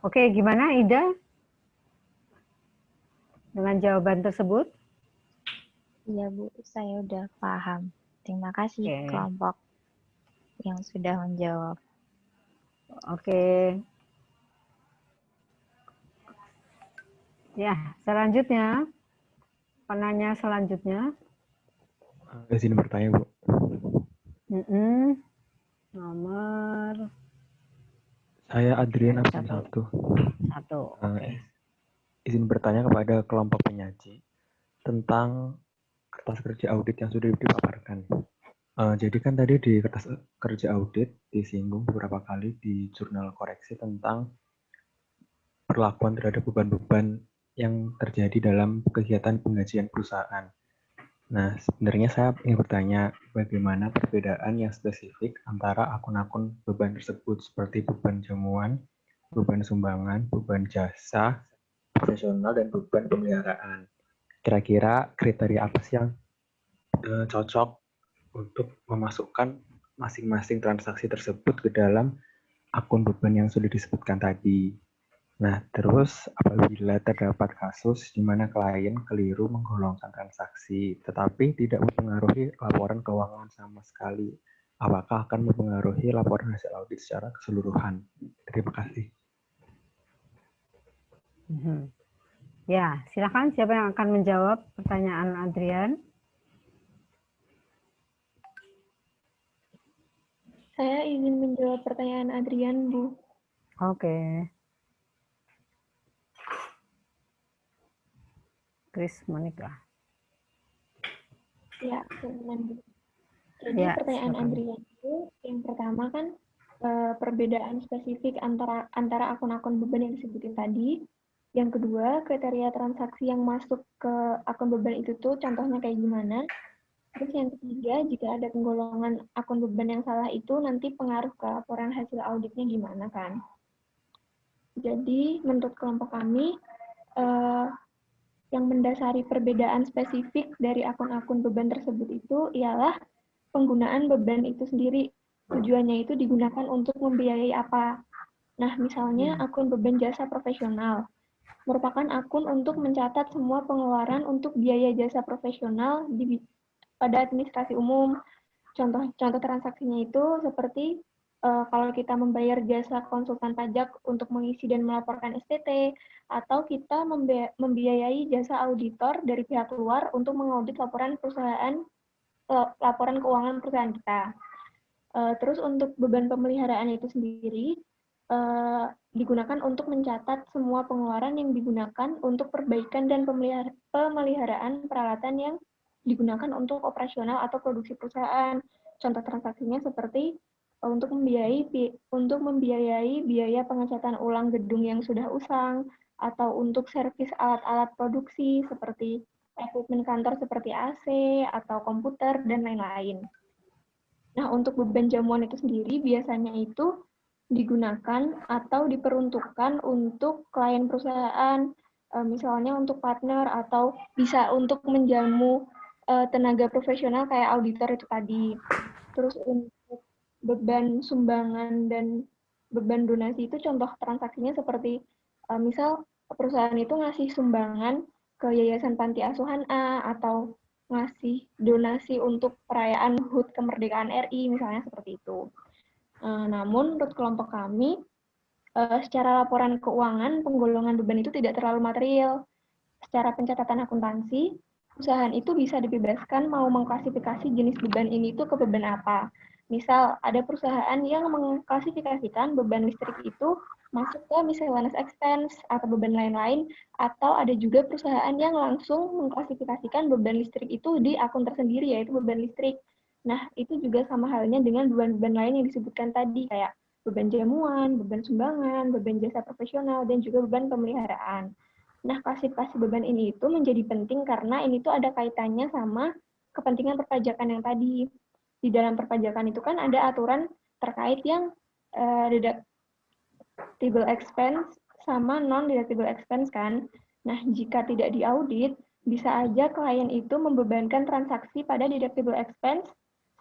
Oke, gimana Ida? Dengan jawaban tersebut? Iya Bu, saya udah paham. Terima kasih kelompok yang sudah menjawab. Oke. Ya, selanjutnya. Penanya selanjutnya. Izin bertanya, Bu. Nomor. Saya Adrian absen 1. Izin bertanya kepada kelompok penyaji tentang kertas kerja audit yang sudah dipaparkan. Jadi kan tadi di kertas kerja audit disinggung beberapa kali di jurnal koreksi tentang perlakuan terhadap beban-beban yang terjadi dalam kegiatan penggajian perusahaan. Nah, sebenarnya saya ingin bertanya bagaimana perbedaan yang spesifik antara akun-akun beban tersebut seperti beban jamuan, beban sumbangan, beban jasa, profesional, dan beban pemeliharaan. Kira-kira kriteria apa sih yang cocok untuk memasukkan masing-masing transaksi tersebut ke dalam akun beban yang sudah disebutkan tadi. Nah, terus apabila terdapat kasus di mana klien keliru menggolongkan transaksi, tetapi tidak mempengaruhi laporan keuangan sama sekali, apakah akan mempengaruhi laporan hasil audit secara keseluruhan? Terima kasih. Ya, silakan siapa yang akan menjawab pertanyaan Adrian? Saya ingin menjawab pertanyaan Adrian, Bu. Oke. Chris Monica. Ya, silakan, Bu. Jadi Ya, pertanyaan silakan. Adrian itu yang pertama kan perbedaan spesifik antara akun-akun beban yang disebutin tadi. Yang kedua, kriteria transaksi yang masuk ke akun beban itu tuh contohnya kayak gimana. Terus yang ketiga, jika ada penggolongan akun beban yang salah itu nanti pengaruh ke laporan hasil auditnya gimana kan. Jadi menurut kelompok kami, yang mendasari perbedaan spesifik dari akun-akun beban tersebut itu ialah penggunaan beban itu sendiri. Tujuannya itu digunakan untuk membiayai apa. Nah, misalnya akun beban jasa profesional merupakan akun untuk mencatat semua pengeluaran untuk biaya jasa profesional pada administrasi umum. Contoh transaksinya itu seperti kalau kita membayar jasa konsultan pajak untuk mengisi dan melaporkan SPT, atau kita membiayai jasa auditor dari pihak luar untuk mengaudit laporan keuangan perusahaan kita. Terus untuk beban pemeliharaan itu sendiri digunakan untuk mencatat semua pengeluaran yang digunakan untuk perbaikan dan pemeliharaan peralatan yang digunakan untuk operasional atau produksi perusahaan. Contoh transaksinya seperti untuk membiayai biaya pengecatan ulang gedung yang sudah usang, atau untuk servis alat-alat produksi seperti equipment kantor seperti AC atau komputer dan lain-lain. Nah, untuk beban jamuan itu sendiri biasanya itu digunakan atau diperuntukkan untuk klien perusahaan, misalnya untuk partner atau bisa untuk menjamu tenaga profesional kayak auditor itu tadi. Terus untuk beban sumbangan dan beban donasi itu contoh transaksinya seperti misal perusahaan itu ngasih sumbangan ke Yayasan Panti Asuhan A atau ngasih donasi untuk perayaan HUT kemerdekaan RI misalnya seperti itu. Namun menurut kelompok kami secara laporan keuangan penggolongan beban itu tidak terlalu material. Secara pencatatan akuntansi, perusahaan itu bisa dibebaskan mau mengklasifikasi jenis beban ini itu ke beban apa. Misal, ada perusahaan yang mengklasifikasikan beban listrik itu masuk ke miscellaneous expense atau beban lain-lain, atau ada juga perusahaan yang langsung mengklasifikasikan beban listrik itu di akun tersendiri, yaitu beban listrik. Nah, itu juga sama halnya dengan beban-beban lain yang disebutkan tadi, kayak beban jamuan, beban sumbangan, beban jasa profesional, dan juga beban pemeliharaan. Nah, klasifikasi beban ini itu menjadi penting karena ini tuh ada kaitannya sama kepentingan perpajakan yang tadi. Di dalam perpajakan itu kan ada aturan terkait yang deductible expense sama non-deductible expense kan. Nah, jika tidak diaudit, bisa aja klien itu membebankan transaksi pada deductible expense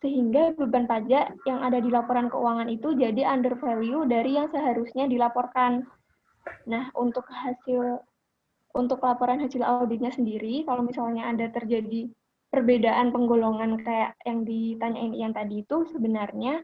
sehingga beban pajak yang ada di laporan keuangan itu jadi under value dari yang seharusnya dilaporkan. Nah, untuk laporan hasil auditnya sendiri, kalau misalnya ada terjadi perbedaan penggolongan kayak yang ditanyain yang tadi itu sebenarnya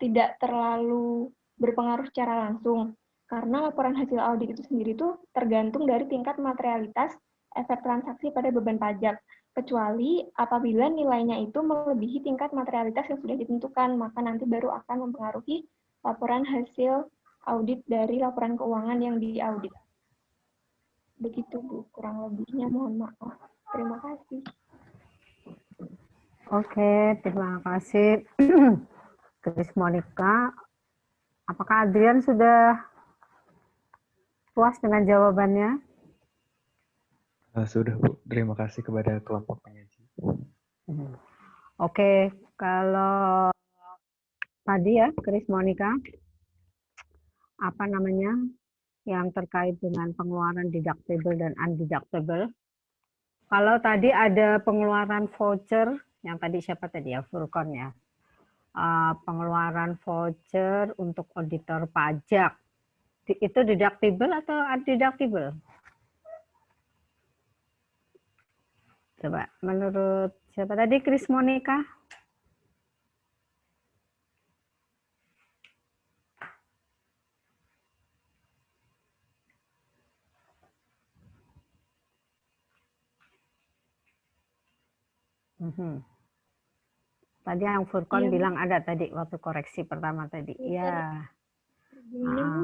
tidak terlalu berpengaruh secara langsung. Karena laporan hasil audit itu sendiri itu tergantung dari tingkat materialitas efek transaksi pada beban pajak. Kecuali apabila nilainya itu melebihi tingkat materialitas yang sudah ditentukan, maka nanti baru akan mempengaruhi laporan hasil audit dari laporan keuangan yang diaudit. Begitu, Bu. Kurang lebihnya mohon maaf. Terima kasih. Oke, terima kasih. Chris Monica, apakah Adrian sudah puas dengan jawabannya? Sudah, Bu. Terima kasih kepada kelompok penyaji. Oke, kalau tadi ya, Chris Monica, apa namanya, yang terkait dengan pengeluaran deductible dan undeductible. Kalau tadi ada pengeluaran voucher, yang tadi siapa tadi ya, Furkon ya, pengeluaran voucher untuk auditor pajak, itu deductible atau undeductible? Coba, menurut siapa tadi, Chris Monica? Tadi yang Furkon Iya, Bu. bilang ada tadi waktu koreksi pertama tadi. Ya. Gimana, Bu?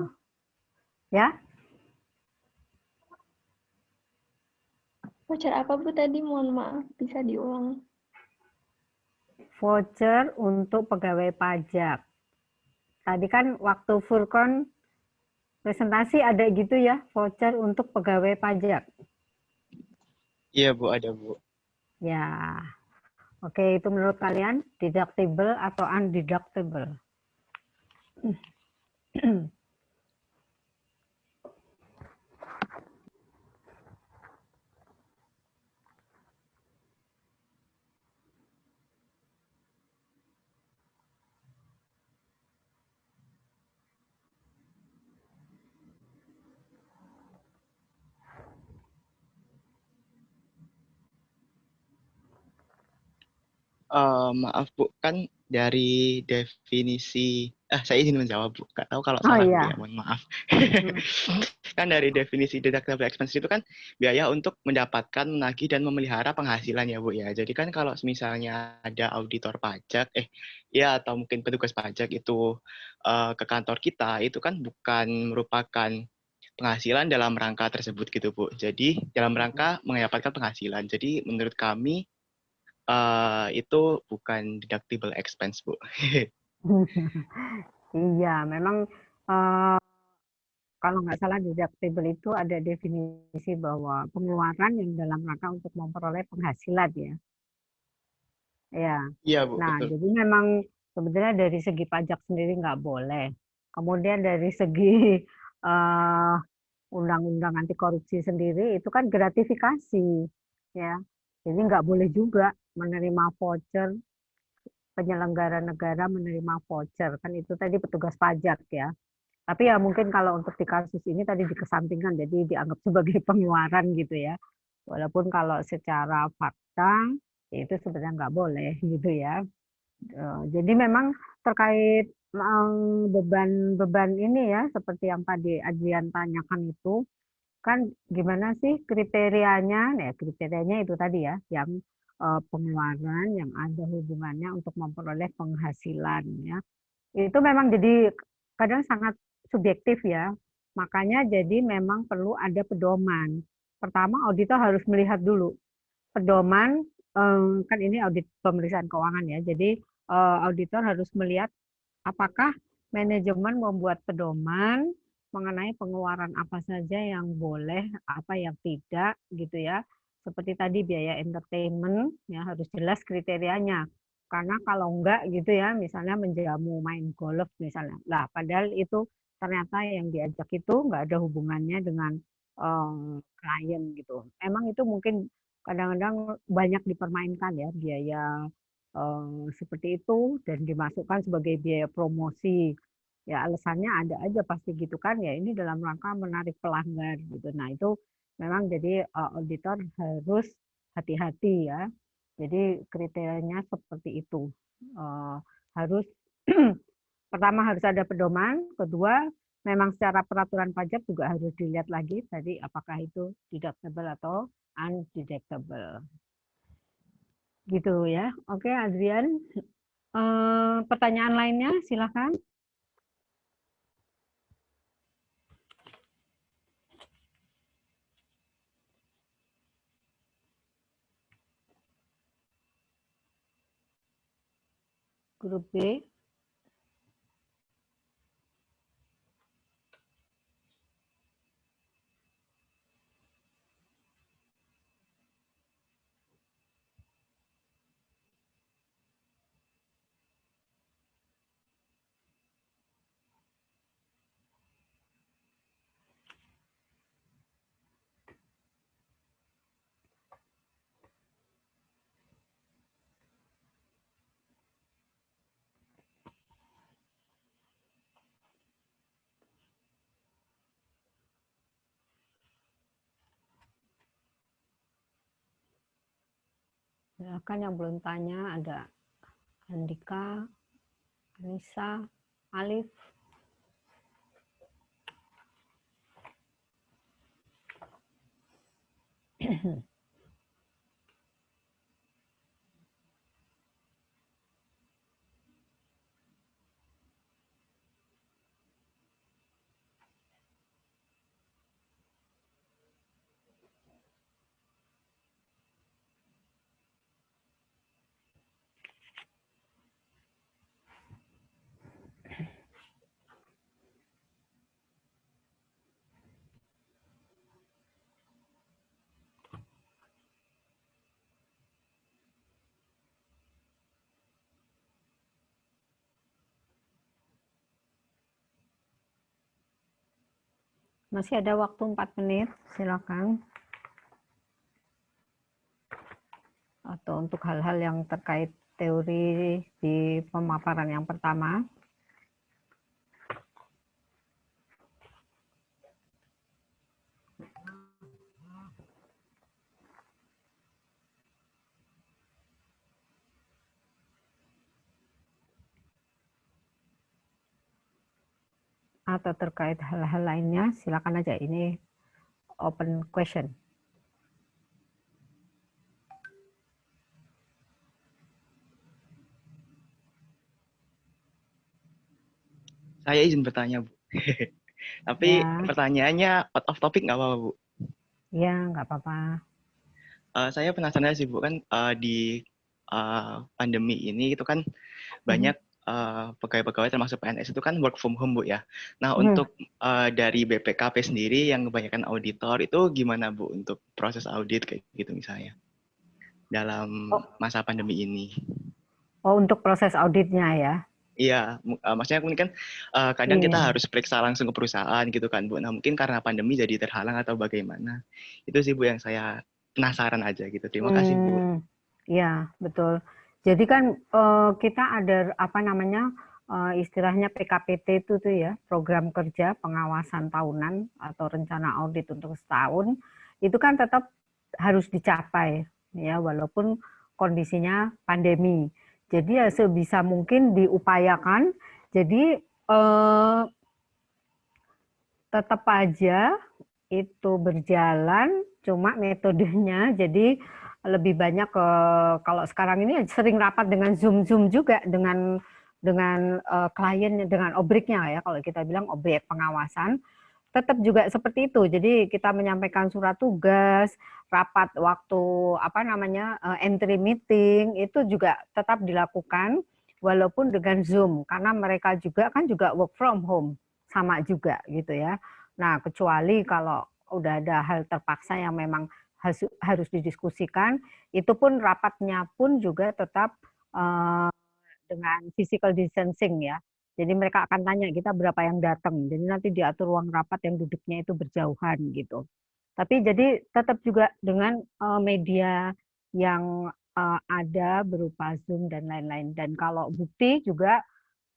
Ya. Voucher apa, Bu, tadi? Mohon maaf, bisa diulang. Voucher untuk pegawai pajak. Tadi kan waktu Furkon presentasi ada gitu ya, voucher untuk pegawai pajak. Iya Bu, ada Bu. Ya. Oke, itu menurut kalian deductible atau undeductible? Maaf Bu, kan dari definisi, saya izin menjawab Bu, nggak tahu kalau Oh salah Bu iya. ya, mohon maaf. Kan dari definisi deductible expense itu kan biaya untuk mendapatkan, menagih, dan memelihara penghasilan ya Bu ya. Jadi kan kalau misalnya ada auditor pajak, ya atau mungkin petugas pajak itu ke kantor kita, itu kan bukan merupakan penghasilan dalam rangka tersebut gitu Bu. Jadi dalam rangka mendapatkan penghasilan. Jadi menurut kami itu bukan deductible expense, Bu. Iya, memang kalau nggak salah deductible itu ada definisi bahwa pengeluaran yang dalam rangka untuk memperoleh penghasilan ya. Ya. Iya, Bu, Nah, betul. jadi memang sebenarnya dari segi pajak sendiri nggak boleh. Kemudian dari segi undang-undang anti korupsi sendiri itu kan gratifikasi, ya. Jadi nggak boleh juga menerima voucher, penyelenggara negara menerima voucher, kan itu tadi petugas pajak ya. Tapi ya mungkin kalau untuk di kasus ini tadi dikesampingkan, jadi dianggap sebagai pengeluaran gitu ya. Walaupun kalau secara fakta ya itu sebenarnya nggak boleh gitu ya. Jadi memang terkait beban-beban ini ya, seperti yang tadi Adrian tanyakan itu, kan gimana sih kriterianya? Nah, kriterianya itu tadi ya, yang pengeluaran yang ada hubungannya untuk memperoleh penghasilan ya. Itu memang jadi kadang sangat subjektif ya. Makanya jadi memang perlu ada pedoman. Pertama, auditor harus melihat dulu pedoman, kan ini audit pemeriksaan keuangan ya. Jadi auditor harus melihat apakah manajemen membuat pedoman mengenai pengeluaran apa saja yang boleh, apa yang tidak gitu ya. Seperti tadi biaya entertainment ya harus jelas kriterianya. Karena kalau enggak gitu ya, misalnya menjamu main golf misalnya. Lah, padahal itu ternyata yang diajak itu enggak ada hubungannya dengan klien gitu. Emang itu mungkin kadang-kadang banyak dipermainkan ya biaya seperti itu dan dimasukkan sebagai biaya promosi. Ya alasannya ada aja pasti gitu kan ya, ini dalam rangka menarik pelanggan gitu. Nah itu memang jadi auditor harus hati-hati ya. Jadi kriterianya seperti itu. Harus pertama harus ada pedoman, kedua memang secara peraturan pajak juga harus dilihat lagi tadi apakah itu deductible atau undeductible. Gitu ya. Oke, Adrian. Pertanyaan lainnya, silakan. Grup B. Silakan yang belum tanya, ada Andika, Anissa, Alif. Masih ada waktu 4 menit, silakan. Atau untuk hal-hal yang terkait teori di pemaparan yang pertama. Atau terkait hal-hal lainnya, silakan aja, ini open question. Saya izin bertanya, Bu. Tapi Ya. pertanyaannya out of topic nggak apa-apa, Bu? Ya, nggak apa-apa. Saya penasaran sih, Bu, kan di pandemi ini itu kan banyak pegawai-pegawai termasuk PNS itu kan work from home, Bu, ya. Nah, untuk dari BPKP sendiri yang kebanyakan auditor itu gimana, Bu, untuk proses audit kayak gitu misalnya dalam masa pandemi ini? Oh, untuk proses auditnya ya? Iya, maksudnya mungkin kan kadang kita harus periksa langsung ke perusahaan gitu kan, Bu. Nah, mungkin karena pandemi jadi terhalang atau bagaimana. Itu sih, Bu, yang saya penasaran aja gitu. Terima kasih, Bu. Iya, betul. Jadi kan kita ada apa namanya istilahnya PKPT itu tuh ya, program kerja pengawasan tahunan atau rencana audit untuk setahun, itu kan tetap harus dicapai ya, walaupun kondisinya pandemi. Jadi ya sebisa mungkin diupayakan. Jadi tetap aja itu berjalan, cuma metodenya jadi lebih banyak ke, kalau sekarang ini sering rapat dengan Zoom juga dengan kliennya, dengan obriknya ya, kalau kita bilang objek pengawasan, tetap juga seperti itu. Jadi kita menyampaikan surat tugas, rapat waktu apa namanya entry meeting itu juga tetap dilakukan walaupun dengan Zoom, karena mereka juga kan juga work from home sama juga gitu ya. Nah, kecuali kalau udah ada hal terpaksa yang memang harus didiskusikan, itu pun rapatnya pun juga tetap dengan physical distancing ya. Jadi mereka akan tanya kita berapa yang datang. Jadi nanti diatur ruang rapat yang duduknya itu berjauhan gitu. Tapi jadi tetap juga dengan media yang ada berupa Zoom dan lain-lain. Dan kalau bukti juga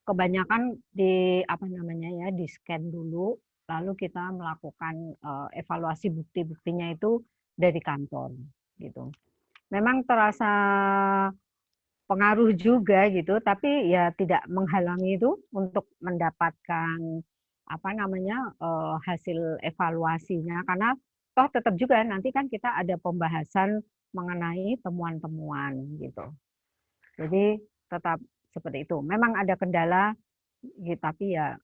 kebanyakan di apa namanya ya, di scan dulu, lalu kita melakukan evaluasi bukti-buktinya itu dari kantor gitu. Memang terasa pengaruh juga gitu, tapi ya tidak menghalangi itu untuk mendapatkan apa namanya hasil evaluasinya, karena toh tetap juga nanti kan kita ada pembahasan mengenai temuan-temuan gitu. Jadi tetap seperti itu. Memang ada kendala, tapi ya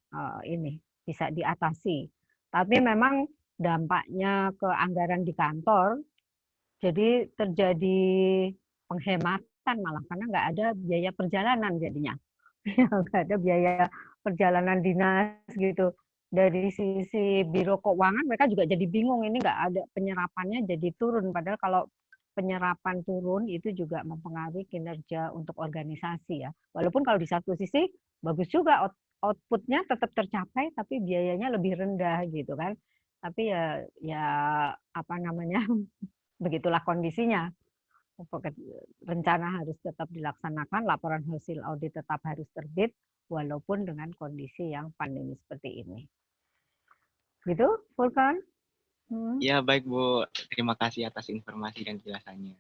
ini bisa diatasi. Tapi memang dampaknya ke anggaran di kantor, jadi terjadi penghematan malah karena nggak ada biaya perjalanan jadinya, nggak ada biaya perjalanan dinas gitu. Dari sisi biro keuangan mereka juga jadi bingung, ini nggak ada penyerapannya jadi turun. Padahal kalau penyerapan turun itu juga mempengaruhi kinerja untuk organisasi ya. Walaupun kalau di satu sisi bagus juga outputnya tetap tercapai, tapi biayanya lebih rendah gitu kan. Tapi ya apa namanya begitulah kondisinya. Rencana harus tetap dilaksanakan, laporan hasil audit tetap harus terbit, walaupun dengan kondisi yang pandemi seperti ini. Gitu, Vulkan? Ya, baik, Bu. Terima kasih atas informasi dan penjelasannya.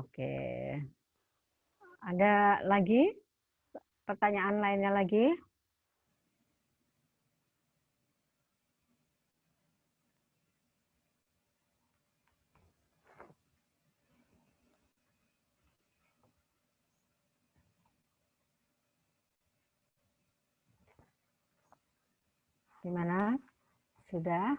Oke. Ada lagi? Pertanyaan lainnya lagi? Gimana? Sudah?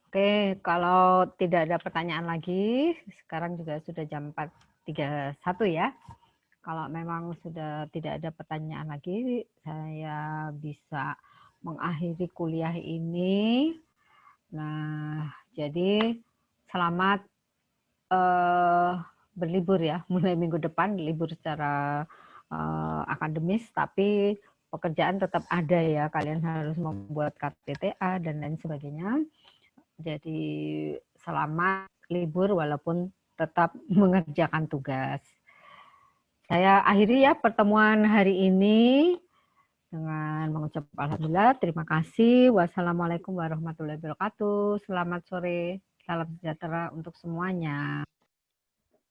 Oke, kalau tidak ada pertanyaan lagi, sekarang juga sudah jam 4.31 ya. Kalau memang sudah tidak ada pertanyaan lagi, saya bisa mengakhiri kuliah ini. Nah, jadi selamat berlibur ya, mulai minggu depan libur secara akademis, tapi pekerjaan tetap ada ya. Kalian harus membuat KTTA dan lain sebagainya. Jadi selamat libur walaupun tetap mengerjakan tugas. Saya akhiri ya pertemuan hari ini dengan mengucap alhamdulillah, terima kasih. Wassalamualaikum warahmatullahi wabarakatuh. Selamat sore, salam sejahtera untuk semuanya.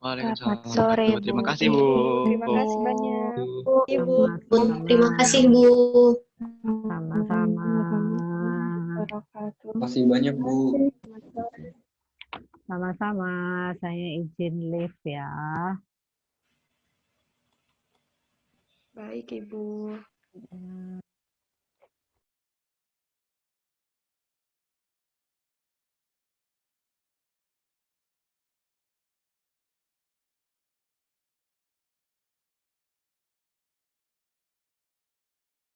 Waalaikumsalam. Selamat sore, Bu. Terima kasih, Bu. Terima kasih banyak. Ibu. Terima kasih, Bu. Sama-sama. Terima kasih banyak, Bu. Sama-sama. Saya izin live ya. Baik, Ibu.